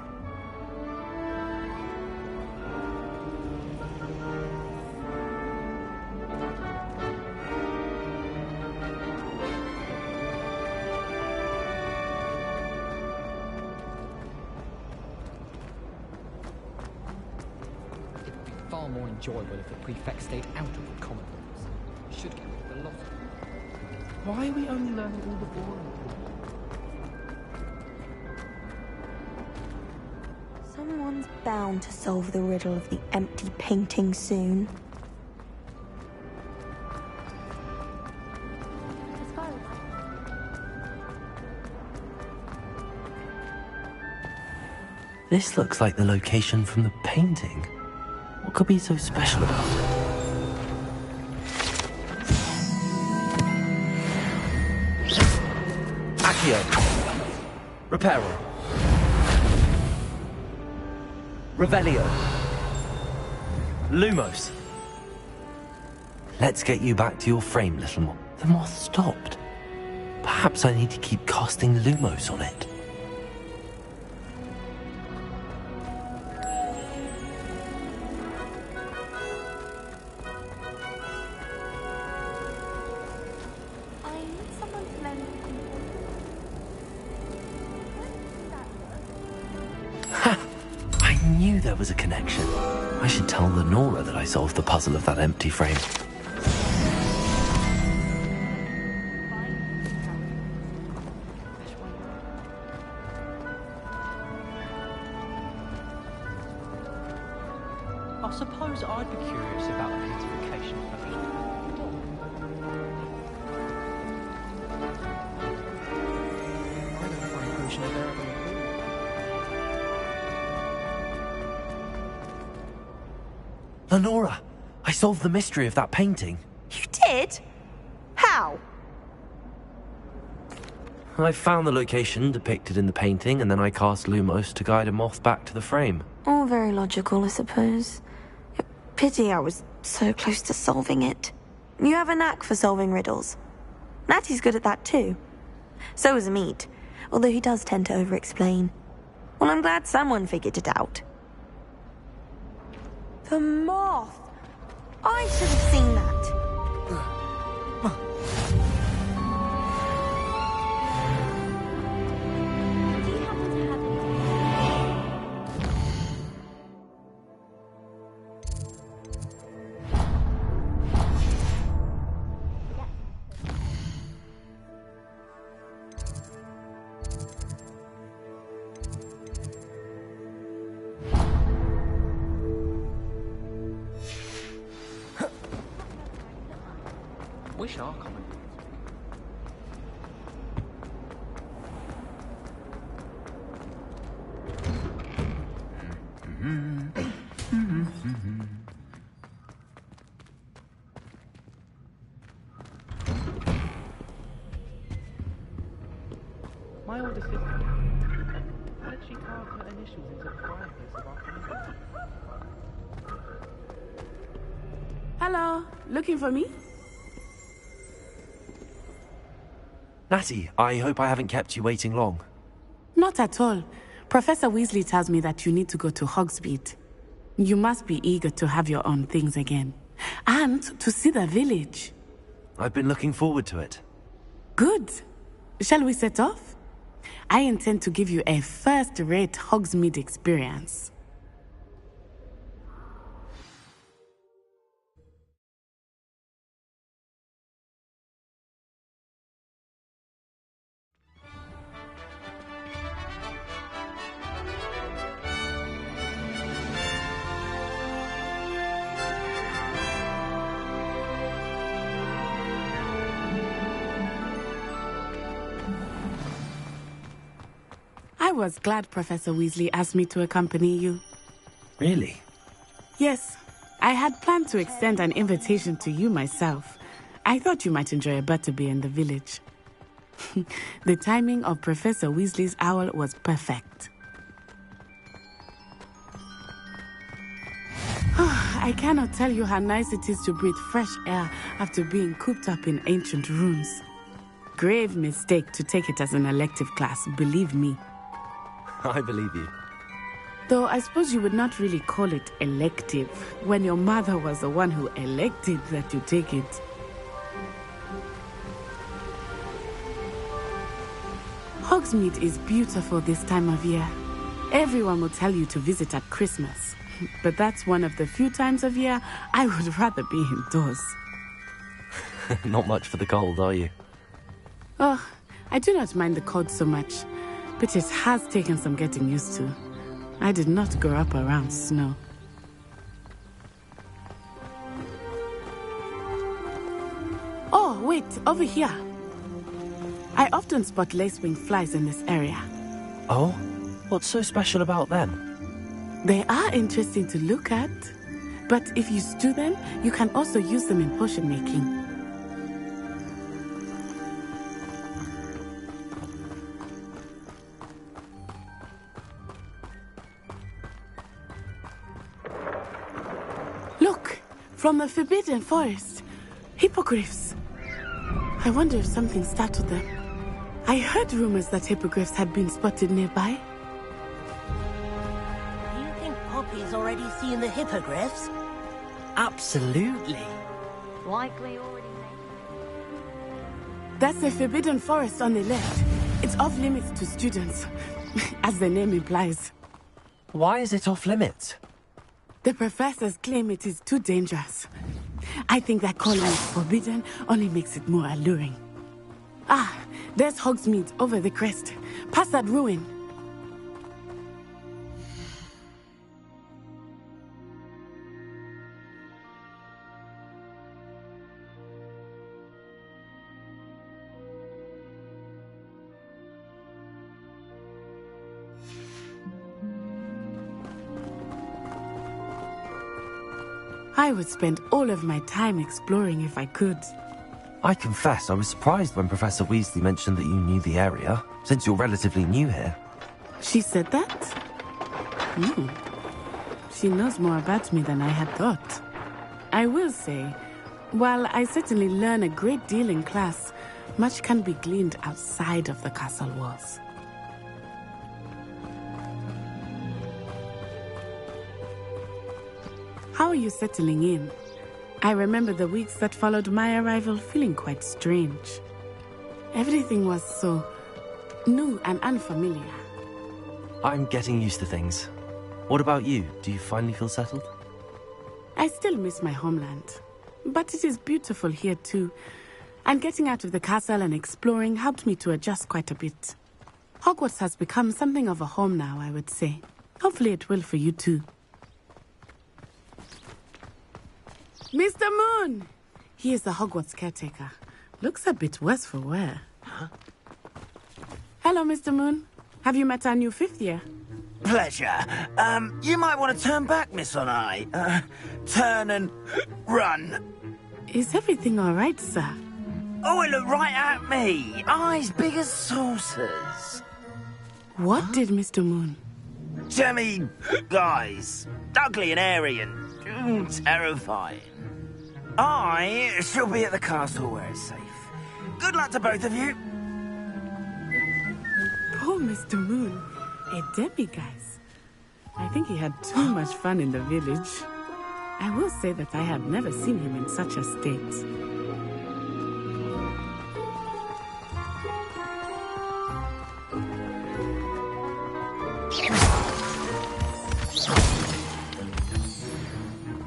Speaker 15: It would be far more enjoyable if the prefect stayed out of the common rooms. We should get rid of the lot of them. Why are we only learning all the boring things?
Speaker 5: Someone's bound to solve the riddle of the empty painting soon.
Speaker 2: This looks like the location from the painting. What could be so special about it? Accio. Reparo. Revelio. Lumos. Let's get you back to your frame, little moth. The moth stopped. Perhaps I need to keep casting Lumos on it. There was a connection. I should tell Lenora that I solved the puzzle of that empty frame.
Speaker 7: I suppose I'd be curious about a beautification potion. I don't find potion available at all.
Speaker 2: Lenora! I solved the mystery of that painting.
Speaker 5: You did? How?
Speaker 2: I found the location depicted in the painting, and then I cast Lumos to guide a moth back to the frame.
Speaker 5: All very logical, I suppose. Pity I was so close to solving it. You have a knack for solving riddles. Natty's good at that too. So is Amit, although he does tend to over-explain. Well, I'm glad someone figured it out. The moth! I should have seen that.
Speaker 7: Wish our common. My older sister said she carved her initials into the fireplace of our family.
Speaker 8: Hello, looking for me?
Speaker 2: Natty, I hope I haven't kept you waiting long.
Speaker 8: Not at all. Professor Weasley tells me that you need to go to Hogsmeade. You must be eager to have your own things again. And to see the village.
Speaker 2: I've been looking forward to it.
Speaker 8: Good. Shall we set off? I intend to give you a first-rate Hogsmeade experience. I was glad Professor Weasley asked me to accompany you.
Speaker 2: Really?
Speaker 8: Yes. I had planned to extend an invitation to you myself. I thought you might enjoy a butterbeer in the village. The timing of Professor Weasley's owl was perfect. I cannot tell you how nice it is to breathe fresh air after being cooped up in ancient rooms. Grave mistake to take it as an elective class, believe me.
Speaker 2: I believe you.
Speaker 8: Though I suppose you would not really call it elective when your mother was the one who elected that you take it. Hogsmeade is beautiful this time of year. Everyone will tell you to visit at Christmas. But that's one of the few times of year I would rather be indoors.
Speaker 2: Not much for the cold, are you?
Speaker 8: Oh, I do not mind the cold so much, but it has taken some getting used to. I did not grow up around snow. Oh, wait, over here. I often spot lacewing flies in this area.
Speaker 2: Oh? What's so special about them?
Speaker 8: They are interesting to look at, but if you stew them, you can also use them in potion making. Look, from the Forbidden Forest, hippogriffs. I wonder if something startled them. I heard rumors that hippogriffs had been spotted nearby.
Speaker 13: Do you think Poppy's already seen the hippogriffs?
Speaker 18: Absolutely.
Speaker 11: Likely already
Speaker 8: That's the Forbidden Forest on the left. It's off limits to students, as the name implies.
Speaker 2: Why is it off limits?
Speaker 8: The professors claim it is too dangerous. I think that calling it forbidden only makes it more alluring. Ah, there's Hogsmeade over the crest. Past that ruin. I would spend all of my time exploring if I could.
Speaker 2: I confess I was surprised when Professor Weasley mentioned that you knew the area, since you're relatively new here.
Speaker 8: She said that? She knows more about me than I had thought. I will say, while I certainly learn a great deal in class, much can be gleaned outside of the castle walls. How are you settling in? I remember the weeks that followed my arrival feeling quite strange. Everything was so new and unfamiliar.
Speaker 2: I'm getting used to things. What about you? Do you finally feel settled?
Speaker 8: I still miss my homeland, but it is beautiful here too. And getting out of the castle and exploring helped me to adjust quite a bit. Hogwarts has become something of a home now, I would say. Hopefully it will for you too. Mr. Moon! He is the Hogwarts caretaker. Looks a bit worse for wear. Huh? Hello, Mr. Moon. Have you met our new 5th year?
Speaker 14: Pleasure. You might want to turn back, Miss On-Eye. Turn and run.
Speaker 8: Is everything all right, sir?
Speaker 14: Oh, it looked right at me. Eyes big as saucers.
Speaker 8: What did Mr. Moon?
Speaker 14: Jemmy guys. Ugly and airy and terrifying. I shall be at the castle where it's safe. Good luck to both of you.
Speaker 8: Poor Mr. Moon. A demiguise. I think he had too much fun in the village. I will say that I have never seen him in such a state.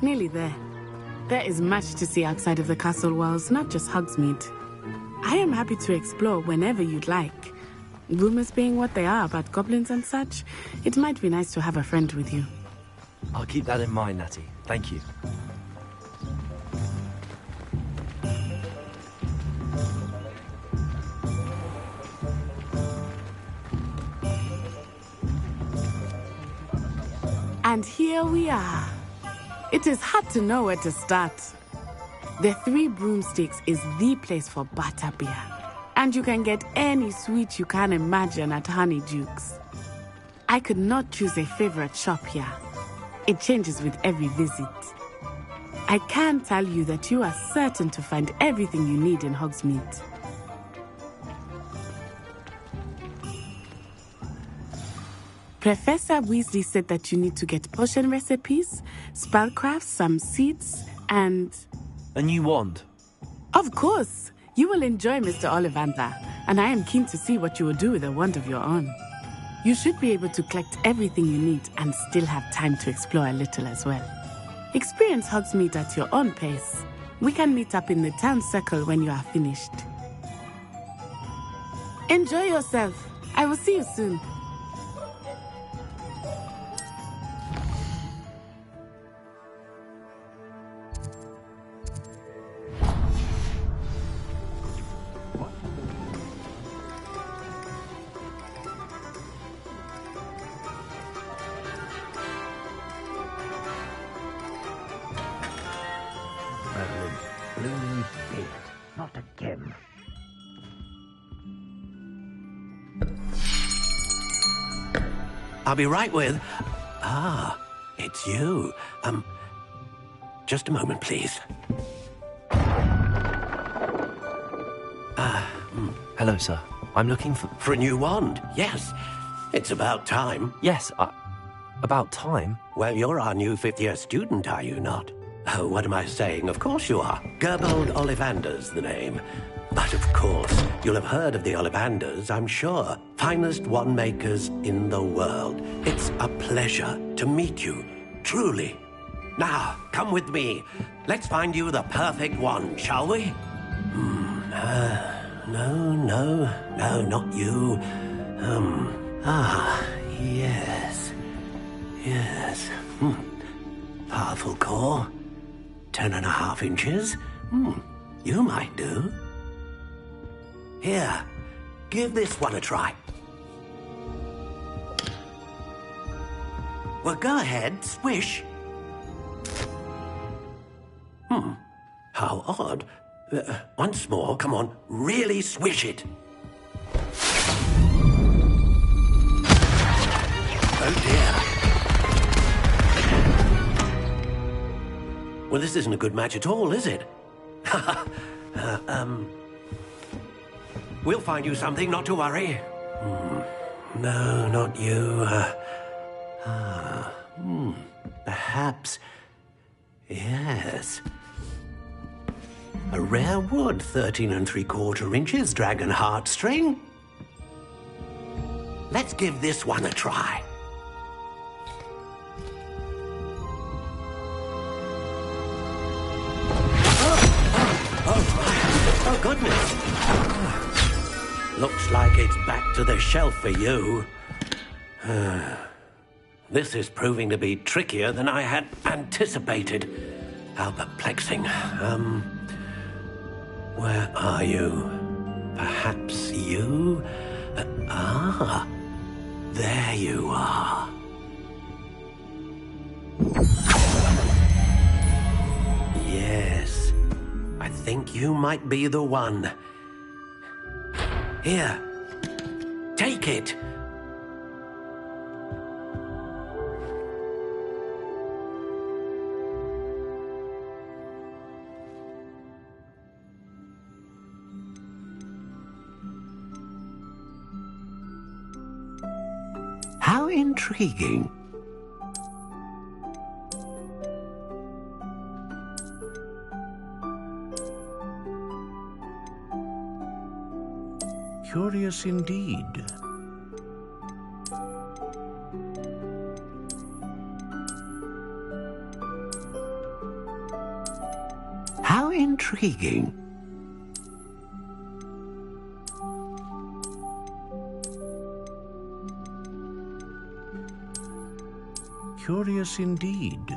Speaker 8: Nearly there. There is much to see outside of the castle walls, not just Hogsmeade. I am happy to explore whenever you'd like. Rumors being what they are about goblins and such, it might be nice to have a friend with you.
Speaker 2: I'll keep that in mind, Natty. Thank you.
Speaker 8: And here we are. It is hard to know where to start. The Three Broomsticks is the place for butterbeer. And you can get any sweet you can imagine at Honeydukes. I could not choose a favorite shop here. It changes with every visit. I can tell you that you are certain to find everything you need in Hogsmeade. Professor Weasley said that you need to get potion recipes, spellcrafts, some seeds, and...
Speaker 2: A new wand?
Speaker 8: Of course! You will enjoy Mr. Ollivander, and I am keen to see what you will do with a wand of your own. You should be able to collect everything you need and still have time to explore a little as well. Experience Hogsmeade at your own pace. We can meet up in the town circle when you are finished. Enjoy yourself. I will see you soon.
Speaker 14: Not again.
Speaker 9: I'll be right with... Ah, it's you. Just a moment, please.
Speaker 2: Hello, sir. I'm looking for...
Speaker 9: For a new wand, yes. It's about time.
Speaker 2: Yes, about time?
Speaker 9: Well, you're our new 5th-year student, are you not? Oh, what am I saying? Of course you are. Gerbold Ollivander's the name. But of course, you'll have heard of the Ollivanders, I'm sure. Finest wand makers in the world. It's a pleasure to meet you, truly. Now, come with me. Let's find you the perfect one, shall we? No, not you. Yes. Powerful core. 10.5 inches. You might do. Here, give this one a try. Well, go ahead, swish. How odd. Once more, come on, really swish it. Oh dear. Well, this isn't a good match at all, is it? We'll find you something, not to worry. No, not you. Perhaps... Yes. A rare wood, 13 3/4 inches, dragon heartstring. Let's give this one a try. Oh, goodness. Looks like it's back to the shelf for you. This is proving to be trickier than I had anticipated. How perplexing. Where are you? Perhaps you? There you are. Yes, I think you might be the one. Here, take it. How intriguing. Curious indeed. How intriguing. Curious indeed.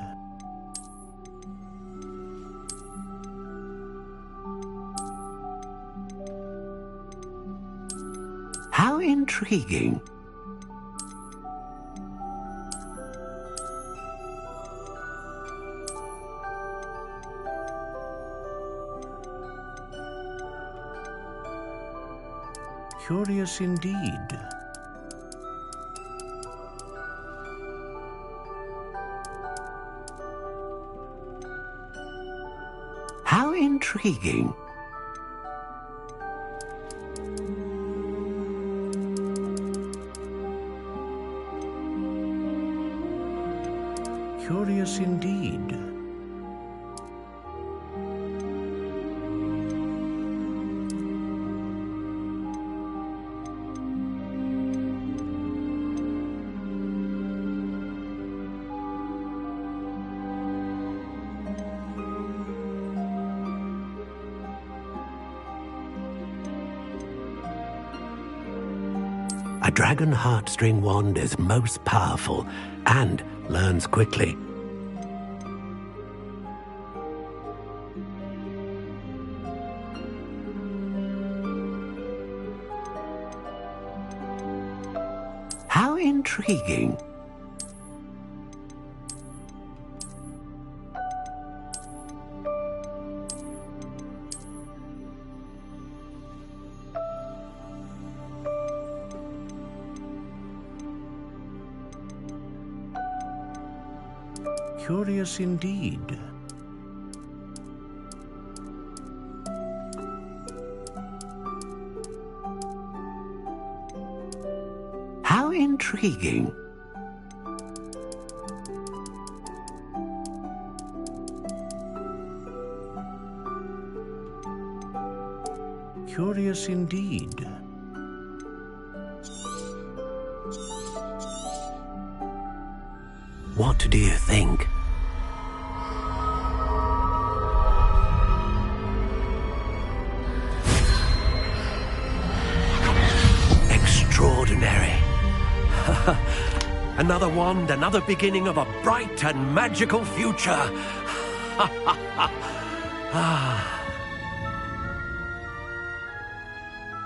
Speaker 9: How intriguing. Curious indeed. How intriguing. Curious indeed. A dragon heartstring wand is most powerful and learns quickly. How intriguing. Curious indeed. How intriguing. Curious indeed. What do you think? another wand, another beginning of a bright and magical future.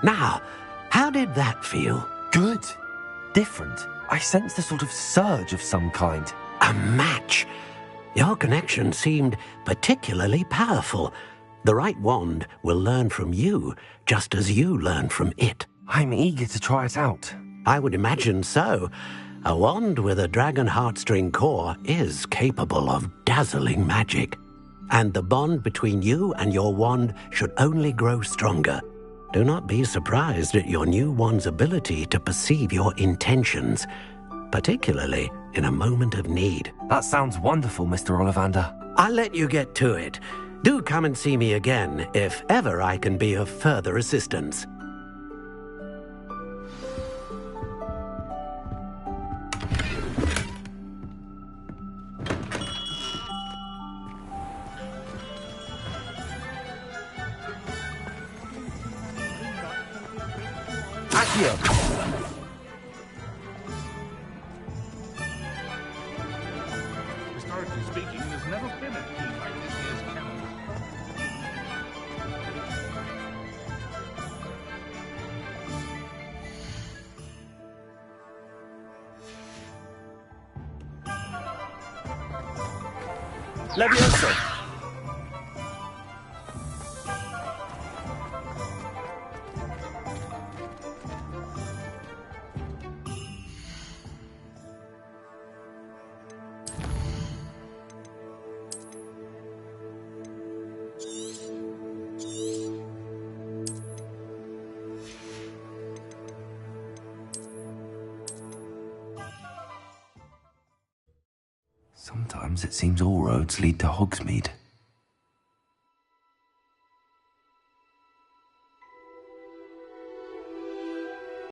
Speaker 9: Now, how did that feel?
Speaker 2: Good. Different. I sensed a sort of surge of some kind.
Speaker 9: A match. Your connection seemed particularly powerful. The right wand will learn from you, just as you learn from it.
Speaker 2: I'm eager to try it out.
Speaker 9: I would imagine so. A wand with a dragon heartstring core is capable of dazzling magic. And the bond between you and your wand should only grow stronger. Do not be surprised at your new wand's ability to perceive your intentions, particularly in a moment of need.
Speaker 2: That sounds wonderful, Mr. Ollivander.
Speaker 9: I'll let you get to it. Do come and see me again if ever I can be of further assistance.
Speaker 2: Accio!
Speaker 17: Historically speaking, there's never been a key like this year's calendar.
Speaker 2: Levioso! Sometimes it seems all roads lead to Hogsmeade.